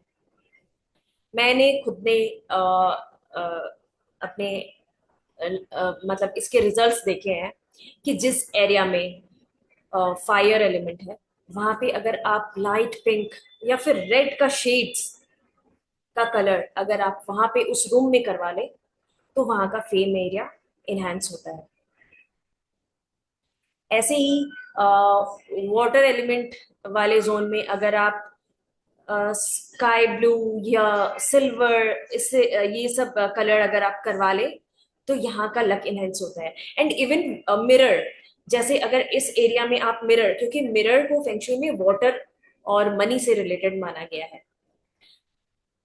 S3: मैंने खुद ने अपने मतलब इसके रिजल्ट्स देखे हैं कि जिस एरिया में फायर एलिमेंट है, वहां पे अगर आप लाइट पिंक या फिर रेड का शेड्स का कलर अगर आप वहां पे उस रूम में करवा ले, तो वहां का फ्लेम एरिया इनहेंस होता है। ऐसे ही वाटर एलिमेंट वाले जोन में अगर आप स्काई ब्लू या सिल्वर, इससे ये सब कलर अगर आप करवा ले, तो यहाँ का लक इनहेंस होता है। एंड इवन मिरर, जैसे अगर इस एरिया में आप मिरर, क्योंकि मिरर को फेंगशुई में वाटर और मनी से रिलेटेड माना गया है,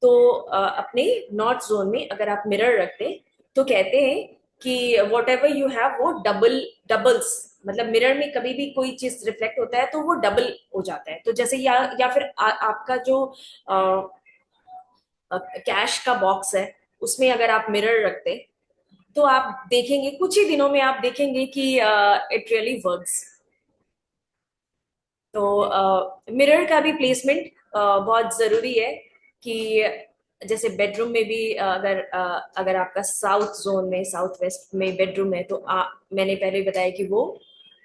S3: तो अपने नॉर्थ जोन में अगर आप मिरर रखते, तो कहते हैं कि वॉट एवर यू हैव वो डबल्स, मतलब मिरर में कभी भी कोई चीज रिफ्लेक्ट होता है तो वो डबल हो जाता है। तो जैसे या फिर आपका जो कैश का बॉक्स है, उसमें अगर आप मिरर रखते, तो आप देखेंगे कुछ ही दिनों में आप देखेंगे कि इट रियली वर्क्स। तो मिरर का भी प्लेसमेंट बहुत जरूरी है कि जैसे बेडरूम में भी अगर आपका साउथ जोन में, साउथ वेस्ट में बेडरूम है, तो मैंने पहले बताया कि वो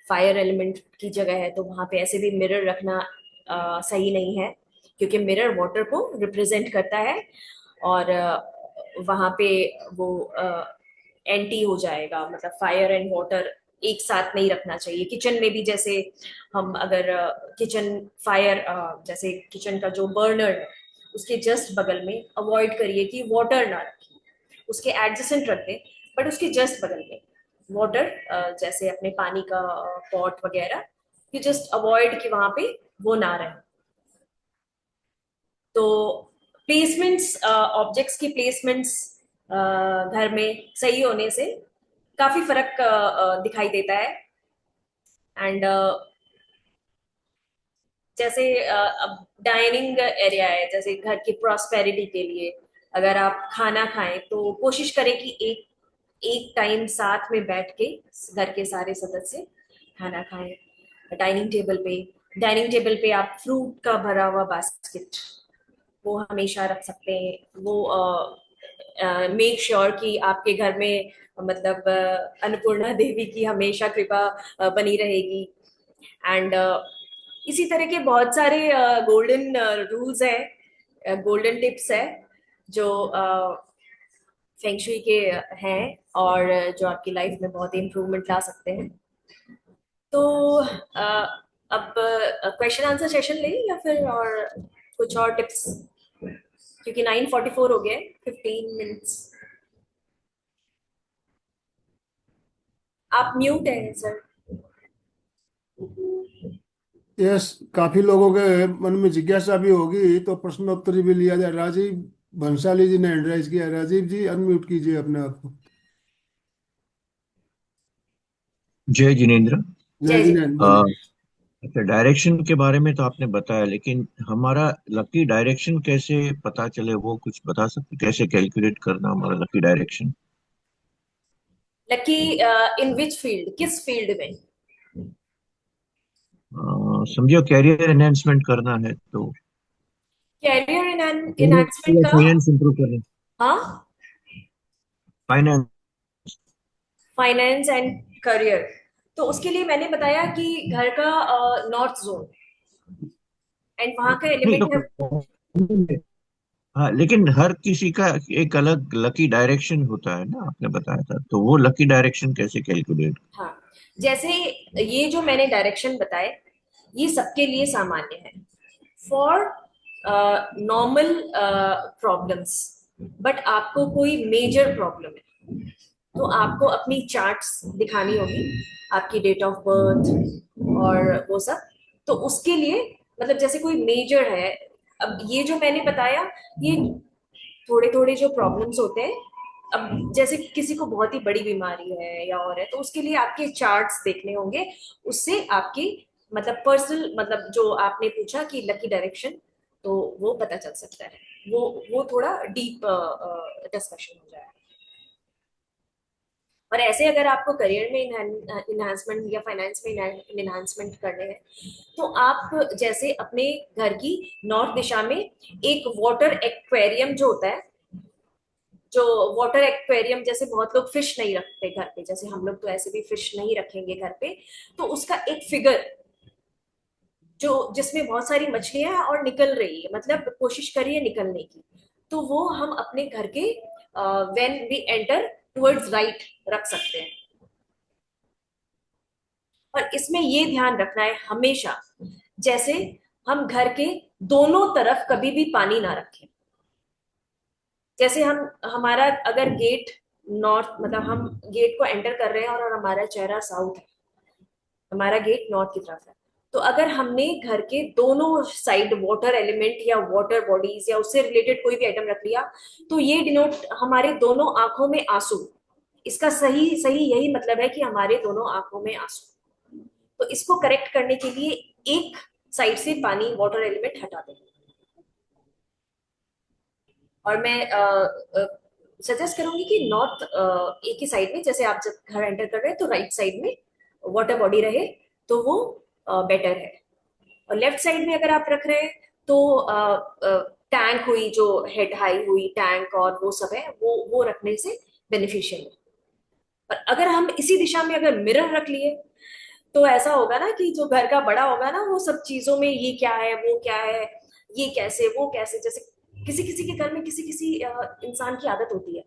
S3: फायर एलिमेंट की जगह है, तो वहां पे ऐसे भी मिरर रखना सही नहीं है, क्योंकि मिरर वाटर को रिप्रेजेंट करता है और वहां पे वो एंटी हो जाएगा, मतलब फायर एंड वाटर एक साथ नहीं रखना चाहिए। किचन में भी जैसे हम अगर किचन फायर, जैसे किचन का जो बर्नर है उसके जस्ट बगल में अवॉइड करिए कि वाटर ना रखें, उसके एडजेसेंट रख दें, बट उसके जस्ट बगल में वाटर, जैसे अपने पानी का पॉट वगैरह, कि जस्ट अवॉइड कि वहां पे वो ना रहे। तो प्लेसमेंट्स, ऑब्जेक्ट्स की प्लेसमेंट्स घर में सही होने से काफी फर्क दिखाई देता है। एंड जैसे अब डाइनिंग एरिया है, जैसे घर की प्रॉस्पेरिटी के लिए अगर आप खाना खाएं, तो कोशिश करें कि एक टाइम साथ में बैठ के घर के सारे सदस्य खाना खाएं डाइनिंग टेबल पे आप फ्रूट का भरा हुआ बास्केट वो हमेशा रख सकते हैं। वो मेक श्योर कि आपके घर में मतलब अन्नपूर्णा देवी की हमेशा कृपा बनी रहेगी। एंड इसी तरह के बहुत सारे गोल्डन रूल्स है, गोल्डन टिप्स है, जो फेंगशुई के हैं और जो आपकी लाइफ में बहुत ही इम्प्रूवमेंट ला सकते हैं। तो अब क्वेश्चन आंसर सेशन लें या फिर और कुछ और टिप्स, क्योंकि 9:44 हो गए, 15 मिनट्स। आप म्यूट हैं सर।
S2: यस, काफी लोगों के मन में जिज्ञासा भी होगी, तो प्रश्नोत्तरी भी लिया जाए। राजीव भंसाली जी ने हैंड राइज किया। राजीव जी, अनम्यूट कीजिए अपने आप को।
S8: जय जिनेन्द्र।
S2: जय
S3: जय जी।
S2: जिनेन्द्र, बोलिए।
S8: अच्छा, डायरेक्शन के बारे में तो आपने बताया, लेकिन हमारा लकी डायरेक्शन कैसे पता चले, वो कुछ बता सकते? कैसे कैलकुलेट करना हमारा lucky direction?
S3: Lucky in which field, किस फील्ड में?
S8: समझो कैरियर एनहेंसमेंट करना है तो
S3: कैरियर इनहैंसमेंट का,
S8: फाइनेंस इंप्रूव करना,
S3: हाँ,
S8: फाइनेंस।
S3: Finance and career. तो उसके लिए मैंने बताया कि घर का नॉर्थ जोन एंड वहां का
S8: नहीं
S3: एलिमेंट है।
S8: तो हाँ, लेकिन हर किसी का एक अलग लकी डायरेक्शन होता है ना, आपने बताया था, तो वो लकी डायरेक्शन कैसे कैलकुलेट?
S3: हाँ, जैसे ये जो मैंने डायरेक्शन बताए, ये सबके लिए सामान्य है फॉर नॉर्मल प्रॉब्लम्स। बट आपको कोई मेजर प्रॉब्लम है, तो आपको अपनी चार्ट्स दिखानी होगी, आपकी डेट ऑफ बर्थ और वो सब। तो उसके लिए मतलब जैसे कोई मेजर है, अब ये जो मैंने बताया, ये थोड़े थोड़े जो प्रॉब्लम्स होते हैं, अब जैसे किसी को बहुत ही बड़ी बीमारी है या और है, तो उसके लिए आपके चार्ट्स देखने होंगे। उससे आपकी मतलब पर्सनल, मतलब जो आपने पूछा कि लकी डायरेक्शन, तो वो पता चल सकता है। वो थोड़ा डीप डिस्कशन हो जाएगा। और ऐसे अगर आपको करियर में इन्हांसमेंट या फाइनेंस में इन्हांसमेंट करने हैं, तो आप जैसे अपने घर की नॉर्थ दिशा में एक वाटर एक्वेरियम जो होता है, जो वाटर एक्वेरियम, जैसे बहुत लोग फिश नहीं रखते घर पे, जैसे हम लोग तो ऐसे भी फिश नहीं रखेंगे घर पे, तो उसका एक फिगर जो जिसमें बहुत सारी मछलियां हैं और निकल रही है, मतलब कोशिश करिए निकलने की, तो वो हम अपने घर के when we enter towards right रख सकते हैं। और इसमें ये ध्यान रखना है हमेशा, जैसे हम घर के दोनों तरफ कभी भी पानी ना रखें। जैसे हम हमारा अगर गेट नॉर्थ, मतलब हम गेट को एंटर कर रहे हैं और हमारा चेहरा साउथ है, हमारा गेट नॉर्थ की तरफ है, तो अगर हमने घर के दोनों साइड वाटर एलिमेंट या वाटर बॉडीज या उससे रिलेटेड कोई भी आइटम रख लिया, तो ये डिनोट हमारे दोनों आंखों में आंसू, इसका सही सही यही मतलब है कि हमारे दोनों आंखों में आंसू। तो इसको करेक्ट करने के लिए एक साइड से पानी वाटर एलिमेंट हटा दें। और मैं सजेस्ट करूंगी कि नॉर्थ एक ही साइड में, जैसे आप जब घर एंटर कर रहे हैं तो राइट साइड में वाटर बॉडी रहे तो वो बेटर है। और लेफ्ट साइड में अगर आप रख रहे हैं तो टैंक हुई, जो हेड हाई हुई टैंक और वो सब है, वो रखने से बेनिफिशियल है। और अगर हम इसी दिशा में अगर मिरर रख लिए तो ऐसा होगा ना कि जो घर का बड़ा होगा ना, वो सब चीजों में ये क्या है, वो क्या है, ये कैसे, वो कैसे, जैसे किसी किसी के घर में किसी किसी इंसान की आदत होती है,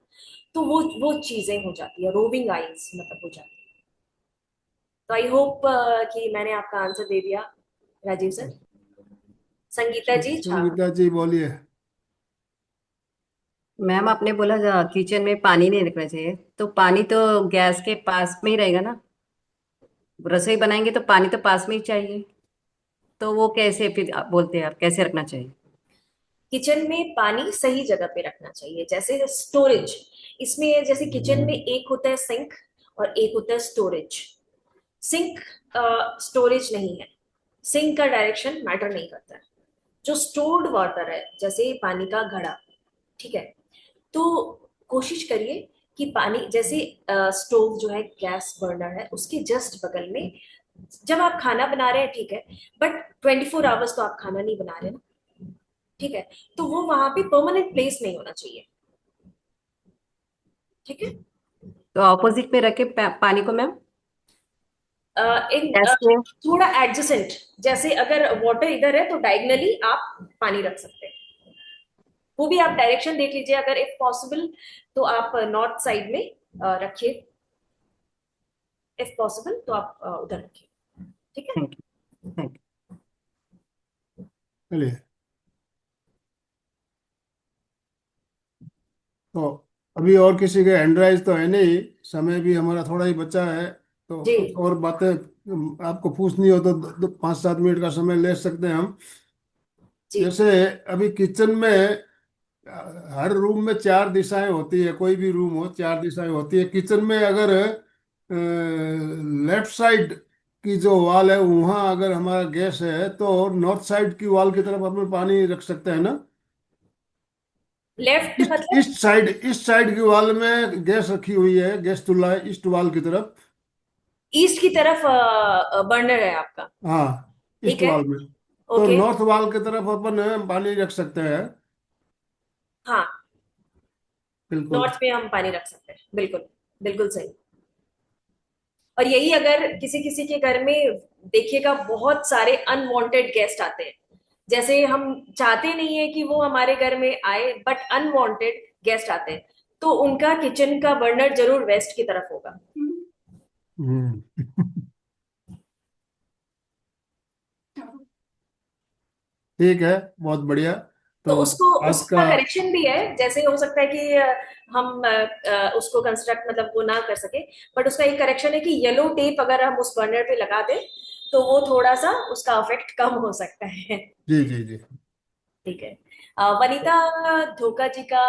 S3: तो वो चीजें हो जाती है, रोविंग आईज मतलब हो जाती है। तो आई होप कि मैंने आपका आंसर दे दिया राजीव सर। संगीता जी झा।
S2: संगीता जी बोलिए।
S9: मैम आपने बोला किचन में पानी नहीं रखना चाहिए, तो पानी तो गैस के पास में ही रहेगा ना, रसोई बनाएंगे तो पानी तो पास में ही चाहिए, तो वो कैसे फिर आप बोलते हैं, आप कैसे रखना चाहिए?
S3: किचन में पानी सही जगह पे रखना चाहिए, जैसे स्टोरेज, इसमें जैसे किचन में एक होता है सिंक और एक होता है स्टोरेज। सिंक स्टोरेज नहीं है, सिंक का डायरेक्शन मैटर नहीं करता है। जो स्टोर्ड वाटर है, जैसे पानी का घड़ा, ठीक है, तो कोशिश करिए कि पानी, जैसे स्टोव जो है गैस बर्नर है, उसके जस्ट बगल में जब आप खाना बना रहे हैं, ठीक है, बट 24 आवर्स तो आप खाना नहीं बना रहे ना, ठीक है, तो वो वहां पे परमानेंट प्लेस नहीं होना चाहिए, ठीक है।
S9: तो ऑपोजिट में रखे पानी को मैम,
S3: इन
S9: गैस के।
S3: थोड़ा एडजेसेंट, जैसे अगर वाटर इधर है तो डायगनली आप पानी रख सकते हैं, वो भी आप डायरेक्शन देख लीजिए, अगर इफ पॉसिबल तो आप नॉर्थ साइड में रखिए, इफ पॉसिबल तो आप उधर रखिए, ठीक है।
S9: Thank you, thank you.
S2: चलिए, तो अभी और किसी के हैंड राइज तो है नहीं, समय भी हमारा थोड़ा ही बचा है, तो
S3: जी
S2: कुछ और बातें आपको पूछनी हो तो 5-7 मिनट का समय ले सकते हैं हम।
S3: जी
S2: जैसे अभी किचन में हर रूम में 4 दिशाएं होती है, कोई भी रूम हो 4 दिशाएं होती है। किचन में अगर लेफ्ट साइड की जो वॉल है वहाँ अगर हमारा गैस है तो नॉर्थ साइड की वॉल की तरफ अपन पानी रख सकते हैं ना।
S3: लेफ्ट
S2: ईस्ट
S3: मतलब
S2: ईस्ट साइड की वॉल में गैस रखी हुई है, गैस चूल्हा है ईस्ट वॉल की तरफ।
S3: ईस्ट की तरफ बर्नर है आपका,
S2: हाँ, ईस्ट
S3: ठीक है,
S2: वॉल में। तो
S3: ओके,
S2: नॉर्थ वॉल की तरफ अपन पानी रख सकते हैं।
S3: हाँ,
S2: बिल्कुल।
S3: नॉर्थ में हम पानी रख सकते हैं, बिल्कुल बिल्कुल सही। और यही अगर किसी किसी के घर में देखिएगा बहुत सारे अनवांटेड गेस्ट आते हैं, जैसे हम चाहते नहीं है कि वो हमारे घर में आए, बट अनवांटेड गेस्ट आते हैं, तो उनका किचन का बर्नर जरूर वेस्ट की तरफ होगा।
S2: हम्म। ठीक है, बहुत बढ़िया।
S3: तो
S2: तो
S3: उसको
S2: आज
S3: उसका
S2: का
S3: करेक्शन भी है, जैसे हो सकता है कि हम उसको कंस्ट्रक्ट मतलब वो ना कर सके, बट उसका एक करेक्शन है कि येलो टेप अगर हम उस बर्नर पे लगा दें तो वो थोड़ा सा उसका इफेक्ट कम हो सकता है।
S2: जी जी जी।
S3: ठीक है। वनीता धोखा जी का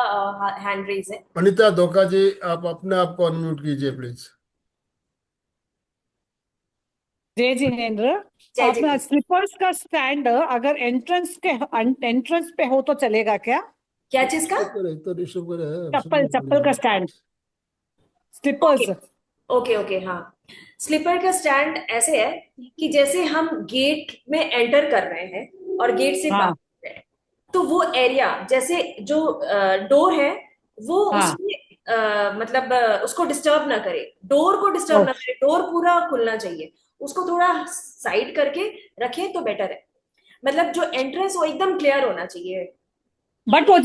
S3: हैंड रेज है।
S2: अनिता धोखा जी, आप अपने आप को अनम्यूट कीजिए प्लीज।
S4: जय जिनेन्द्र।
S3: जय
S4: अपना
S3: जी।
S4: स्लीपर्स का स्टैंड अगर एंट्रेंस पे हो तो चलेगा क्या?
S3: क्या चीज का?
S2: ऋषभ करे तो ऋषभ करे
S4: चप्पल चप्पल का stand,
S3: okay,
S4: slippers.
S3: Okay okay, हाँ। स्लीपर का स्टैंड ऐसे है कि जैसे हम गेट में एंटर कर रहे हैं और गेट से बाहर
S4: हाँ
S3: आ रहे हैं, तो वो एरिया जैसे जो डोर है वो
S4: हाँ।
S3: उसमें मतलब उसको डिस्टर्ब ना करे, डोर को डिस्टर्ब
S4: ओ,
S3: ना करे, डोर पूरा खुलना चाहिए। उसको थोड़ा साइड करके रखें तो बेटर है। मतलब जो एंट्रेंस वो एकदम क्लियर होना चाहिए।
S4: बट वो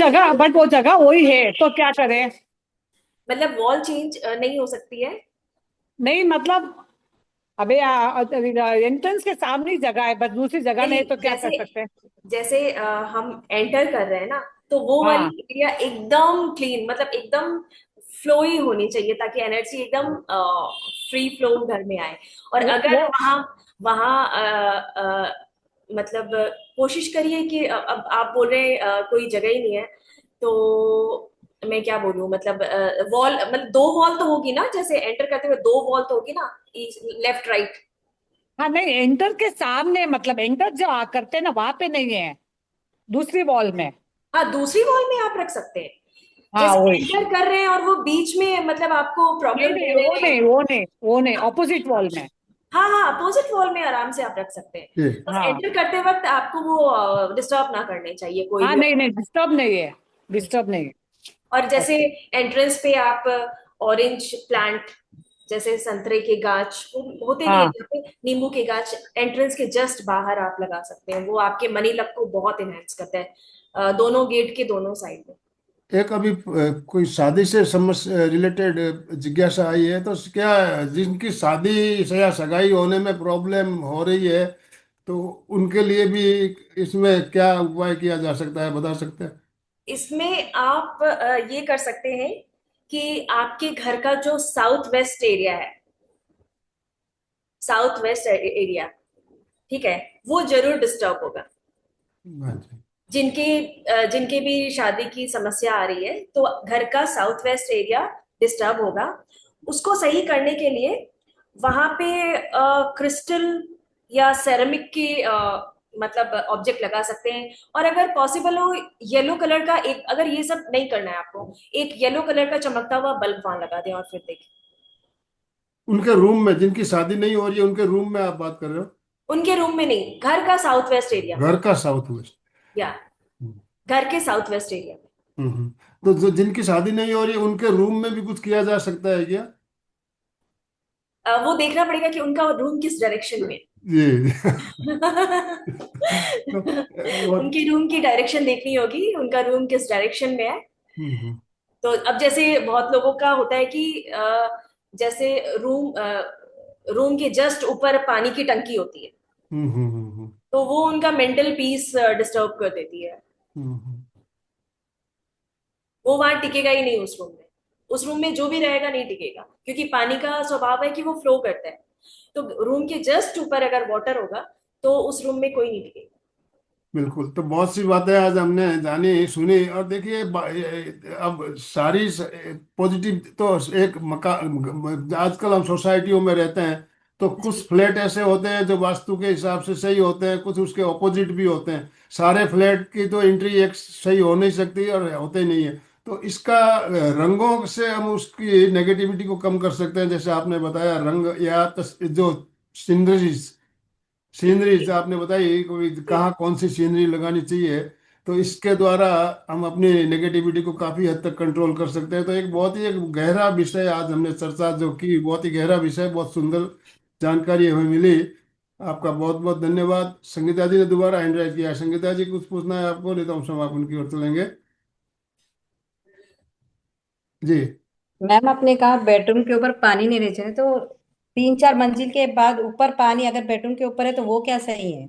S4: जगह वही है तो क्या करें?
S3: मतलब वॉल चेंज नहीं हो सकती है।
S4: नहीं मतलब अबे एंट्रेंस के सामने ही जगह है, बस दूसरी जगह नहीं
S3: नहीं,
S4: है तो क्या कर
S3: जैसे
S4: सकते हैं?
S3: जैसे हम एंटर कर रहे हैं ना, तो वो वाली
S4: हाँ।
S3: एरिया एकदम क्लीन, मतलब एकदम फ्लोई होनी चाहिए ताकि एनर्जी एकदम फ्री फ्लो घर में आए। और अगर
S4: वो
S3: वहाँ वहाँ मतलब कोशिश करिए कि अब आप बोल रहे हैं कोई जगह ही नहीं है, तो मैं क्या बोलूं, मतलब वॉल, मतलब दो वॉल तो होगी ना, जैसे एंटर करते हुए दो वॉल तो होगी ना, लेफ्ट राइट।
S4: हाँ नहीं, एंटर के सामने मतलब एंटर जो करते हैं ना वहां पे नहीं है, दूसरी वॉल में।
S3: हाँ, दूसरी वॉल में आप रख सकते हैं।
S4: हाँ
S3: जैसे
S4: वही।
S3: एंटर कर रहे हैं और वो बीच में मतलब आपको
S4: नहीं
S3: प्रॉब्लम दे
S4: नहीं, वो
S3: रहे हैं।
S4: नहीं वो नहीं वो नहीं, ऑपोजिट वॉल में।
S3: हाँ हाँ, अपोजिट वॉल में आराम से आप रख सकते हैं।
S2: जी।
S3: बस
S4: हाँ
S3: एंटर करते वक्त आपको वो डिस्टर्ब ना करने चाहिए कोई
S4: हाँ,
S3: भी।
S4: नहीं नहीं, डिस्टर्ब नहीं है, डिस्टर्ब नहीं है।
S3: और जैसे
S4: ओके।
S3: एंट्रेंस पे आप ऑरेंज प्लांट, जैसे संतरे के गाछ वो होते नहीं है,
S4: हाँ
S3: जैसे नींबू के गाछ एंट्रेंस के जस्ट बाहर आप लगा सकते हैं, वो आपके मनी लक को बहुत इनहेंस करता है, दोनों गेट के दोनों साइड में।
S2: एक अभी कोई शादी से समस्या रिलेटेड जिज्ञासा आई है, तो क्या जिनकी शादी से या सगाई होने में प्रॉब्लम हो रही है, तो उनके लिए भी इसमें क्या उपाय किया जा सकता है, बता सकते हैं?
S3: इसमें आप ये कर सकते हैं कि आपके घर का जो साउथ वेस्ट एरिया है, साउथ वेस्ट एरिया, ठीक है, वो जरूर डिस्टर्ब होगा।
S2: हाँ जी।
S3: जिनके जिनके भी शादी की समस्या आ रही है, तो घर का साउथ वेस्ट एरिया डिस्टर्ब होगा। उसको सही करने के लिए वहां पे क्रिस्टल या सेरेमिक की मतलब ऑब्जेक्ट लगा सकते हैं। और अगर पॉसिबल हो, येलो कलर का एक, अगर ये सब नहीं करना है आपको, एक येलो कलर का चमकता हुआ बल्ब वहां लगा दें और फिर देखें।
S2: उनके रूम में, जिनकी शादी नहीं हो रही है उनके रूम में आप बात कर रहे हो?
S3: उनके रूम में नहीं, घर का साउथ वेस्ट एरिया में।
S2: घर का साउथ वेस्ट।
S3: या घर के साउथ वेस्ट एरिया में।
S2: हम्म। तो जो जिनकी शादी नहीं हो रही है उनके रूम में भी कुछ किया जा सकता है क्या?
S3: वो देखना पड़ेगा कि उनका रूम किस डायरेक्शन में है।
S2: जी। तो वो
S3: उनके रूम की डायरेक्शन देखनी होगी, उनका रूम किस डायरेक्शन में है।
S2: हम्म
S3: तो अब जैसे बहुत लोगों का होता है कि जैसे रूम के जस्ट ऊपर पानी की टंकी होती है,
S2: हम्म हम्म हम्म हम्म
S3: तो वो उनका मेंटल पीस डिस्टर्ब कर देती है।
S2: हम्म।
S3: वो वहां टिकेगा ही नहीं उस रूम में। उस रूम में जो भी रहेगा नहीं टिकेगा, क्योंकि पानी का स्वभाव है कि वो फ्लो करता है। तो रूम के जस्ट ऊपर अगर वाटर होगा तो उस रूम में कोई नहीं टिकेगा।
S2: बिल्कुल। तो बहुत सी बातें आज हमने जानी सुनी, और देखिए अब सारी पॉजिटिव तो एक आजकल हम सोसाइटियों में रहते हैं, तो कुछ
S3: जी।
S2: फ्लैट ऐसे होते हैं जो वास्तु के हिसाब से सही होते हैं, कुछ उसके ऑपोजिट भी होते हैं। सारे फ्लैट की तो एंट्री एक सही हो नहीं सकती और होते नहीं है। तो इसका रंगों से हम उसकी नेगेटिविटी को कम कर सकते हैं, जैसे आपने बताया रंग, या जो सीनरीज सीनरीज आपने बताई कोई
S3: जी।
S2: कहाँ कौन सी सीनरी लगानी चाहिए, तो इसके द्वारा हम अपनी नेगेटिविटी को काफी हद तक कंट्रोल कर सकते हैं। तो एक बहुत ही एक गहरा विषय आज हमने चर्चा जो की, बहुत ही गहरा विषय, बहुत सुंदर जानकारी हमें मिली। आपका बहुत बहुत धन्यवाद। संगीता जी ने दोबारा हैंड राइज किया है। संगीता जी कुछ पूछना है आपको, नहीं तो हम समापन की ओर चलेंगे। जी।
S9: मैम आपने कहा बेडरूम के ऊपर पानी नहीं रहना चाहिए, तो 3-4 मंजिल के बाद ऊपर पानी अगर बेडरूम के ऊपर है तो वो क्या सही है?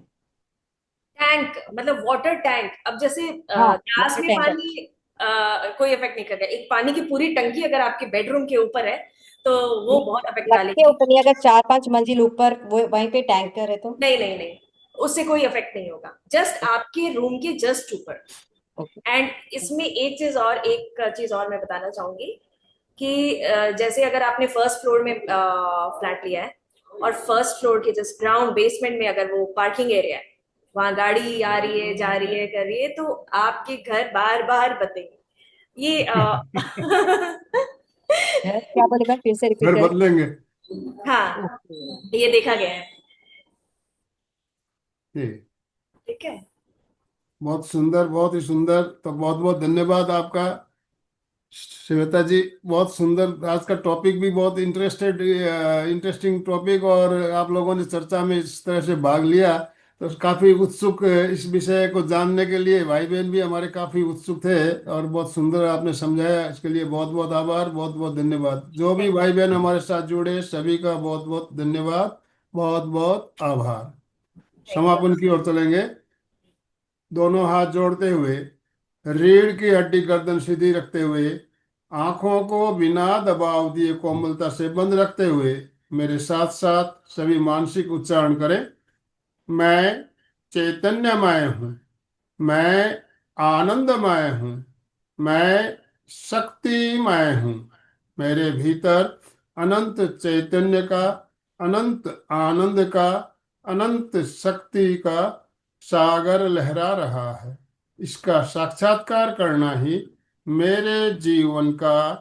S3: टैंक, मतलब वाटर टैंक। अब जैसे
S9: हाँ,
S3: ग्लास
S9: वाटर
S3: में
S9: टैंकर।
S3: पानी कोई इफेक्ट नहीं करता, एक पानी की पूरी टंकी अगर आपके बेडरूम के ऊपर है तो वो बहुत इफेक्ट
S9: छत के
S3: डालेगी।
S9: ऊपर नहीं, अगर 4-5 मंजिल ऊपर वो वहीं पे टैंकर है तो?
S3: नहीं नहीं नहीं, उससे कोई इफेक्ट नहीं होगा, जस्ट आपके रूम के जस्ट ऊपर।
S9: ओके।
S3: एंड इसमें एक चीज और मैं बताना चाहूंगी कि जैसे अगर आपने फर्स्ट फ्लोर में फ्लैट लिया है, और फर्स्ट फ्लोर के जस्ट ग्राउंड बेसमेंट में अगर वो पार्किंग एरिया है, वहां गाड़ी आ रही है जा रही है कर रही है, तो आपके घर बार बार बतेंगे ये
S9: क्या बोले मैम, फिर से रिपीट
S2: घर
S9: करें?
S2: बदलेंगे।
S3: हाँ,
S2: ओके
S3: ये देखा गया है।
S2: ठीक,
S3: ठीक है।
S2: बहुत सुंदर, बहुत ही सुंदर। तो बहुत बहुत धन्यवाद आपका श्वेता जी। बहुत सुंदर, आज का टॉपिक भी बहुत इंटरेस्टिंग टॉपिक, और आप लोगों ने चर्चा में इस तरह से भाग लिया तो काफी उत्सुक, इस विषय को जानने के लिए भाई बहन भी हमारे काफी उत्सुक थे, और बहुत सुंदर आपने समझाया। इसके लिए बहुत बहुत आभार, बहुत बहुत धन्यवाद। जो भी
S3: थैंक
S2: भाई बहन हमारे साथ जुड़े सभी का बहुत बहुत धन्यवाद, बहुत बहुत आभार।
S3: यू।
S2: समापन की ओर चलेंगे। दोनों हाथ जोड़ते हुए, रीढ़ की हड्डी गर्दन सीधी रखते हुए, आंखों को बिना दबाव दिए कोमलता से बंद रखते हुए मेरे साथ साथ सभी मानसिक उच्चारण करें। मैं चैतन्यमय हूँ, मैं आनंदमय हूँ, मैं शक्तिमय हूँ। मेरे भीतर अनंत चैतन्य का, अनंत आनंद का, अनंत शक्ति का सागर लहरा रहा है। इसका साक्षात्कार करना ही मेरे जीवन का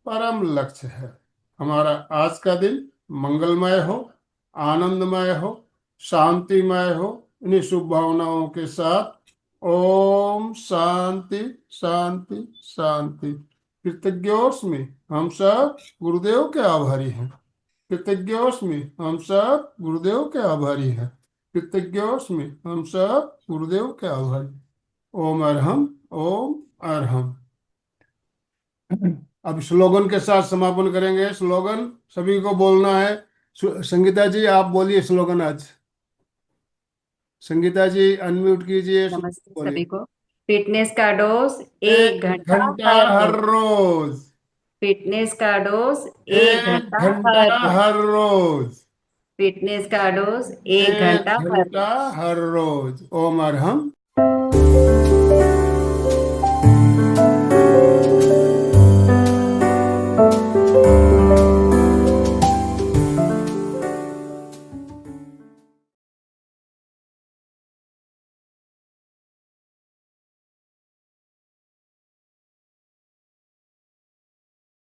S2: परम लक्ष्य है। हमारा आज का दिन मंगलमय हो, आनंदमय हो, शांतिमय हो। इन्हीं शुभ भावनाओं के साथ ओम शांति शांति शांति। कृतज्ञोस्मि, हम सब गुरुदेव के आभारी हैं। कृतज्ञोस्मि, हम सब गुरुदेव के आभारी हैं। कृतज्ञोस्मि, हम सब गुरुदेव के आभारी। ओम अरहम, ओम अरहम। अब स्लोगन के साथ समापन करेंगे। स्लोगन सभी को बोलना है। संगीता जी आप बोलिए स्लोगन आज। संगीता जी अनम्यूट कीजिए,
S9: नमस्ते
S2: बोलिए।
S9: सभी को। फिटनेस का डोज एक
S2: एक
S9: घंटा
S2: घंटा
S9: हर
S2: हर
S9: रोज।
S2: रोज।
S9: फिटनेस का डोज एक
S2: एक
S9: घंटा
S2: घंटा
S9: हर रोज।
S2: हर रोज।
S9: फिटनेस का डोज एक
S2: एक
S9: घंटा हर
S2: घंटा
S9: रोज।
S2: हर रोज। ओम अरहम।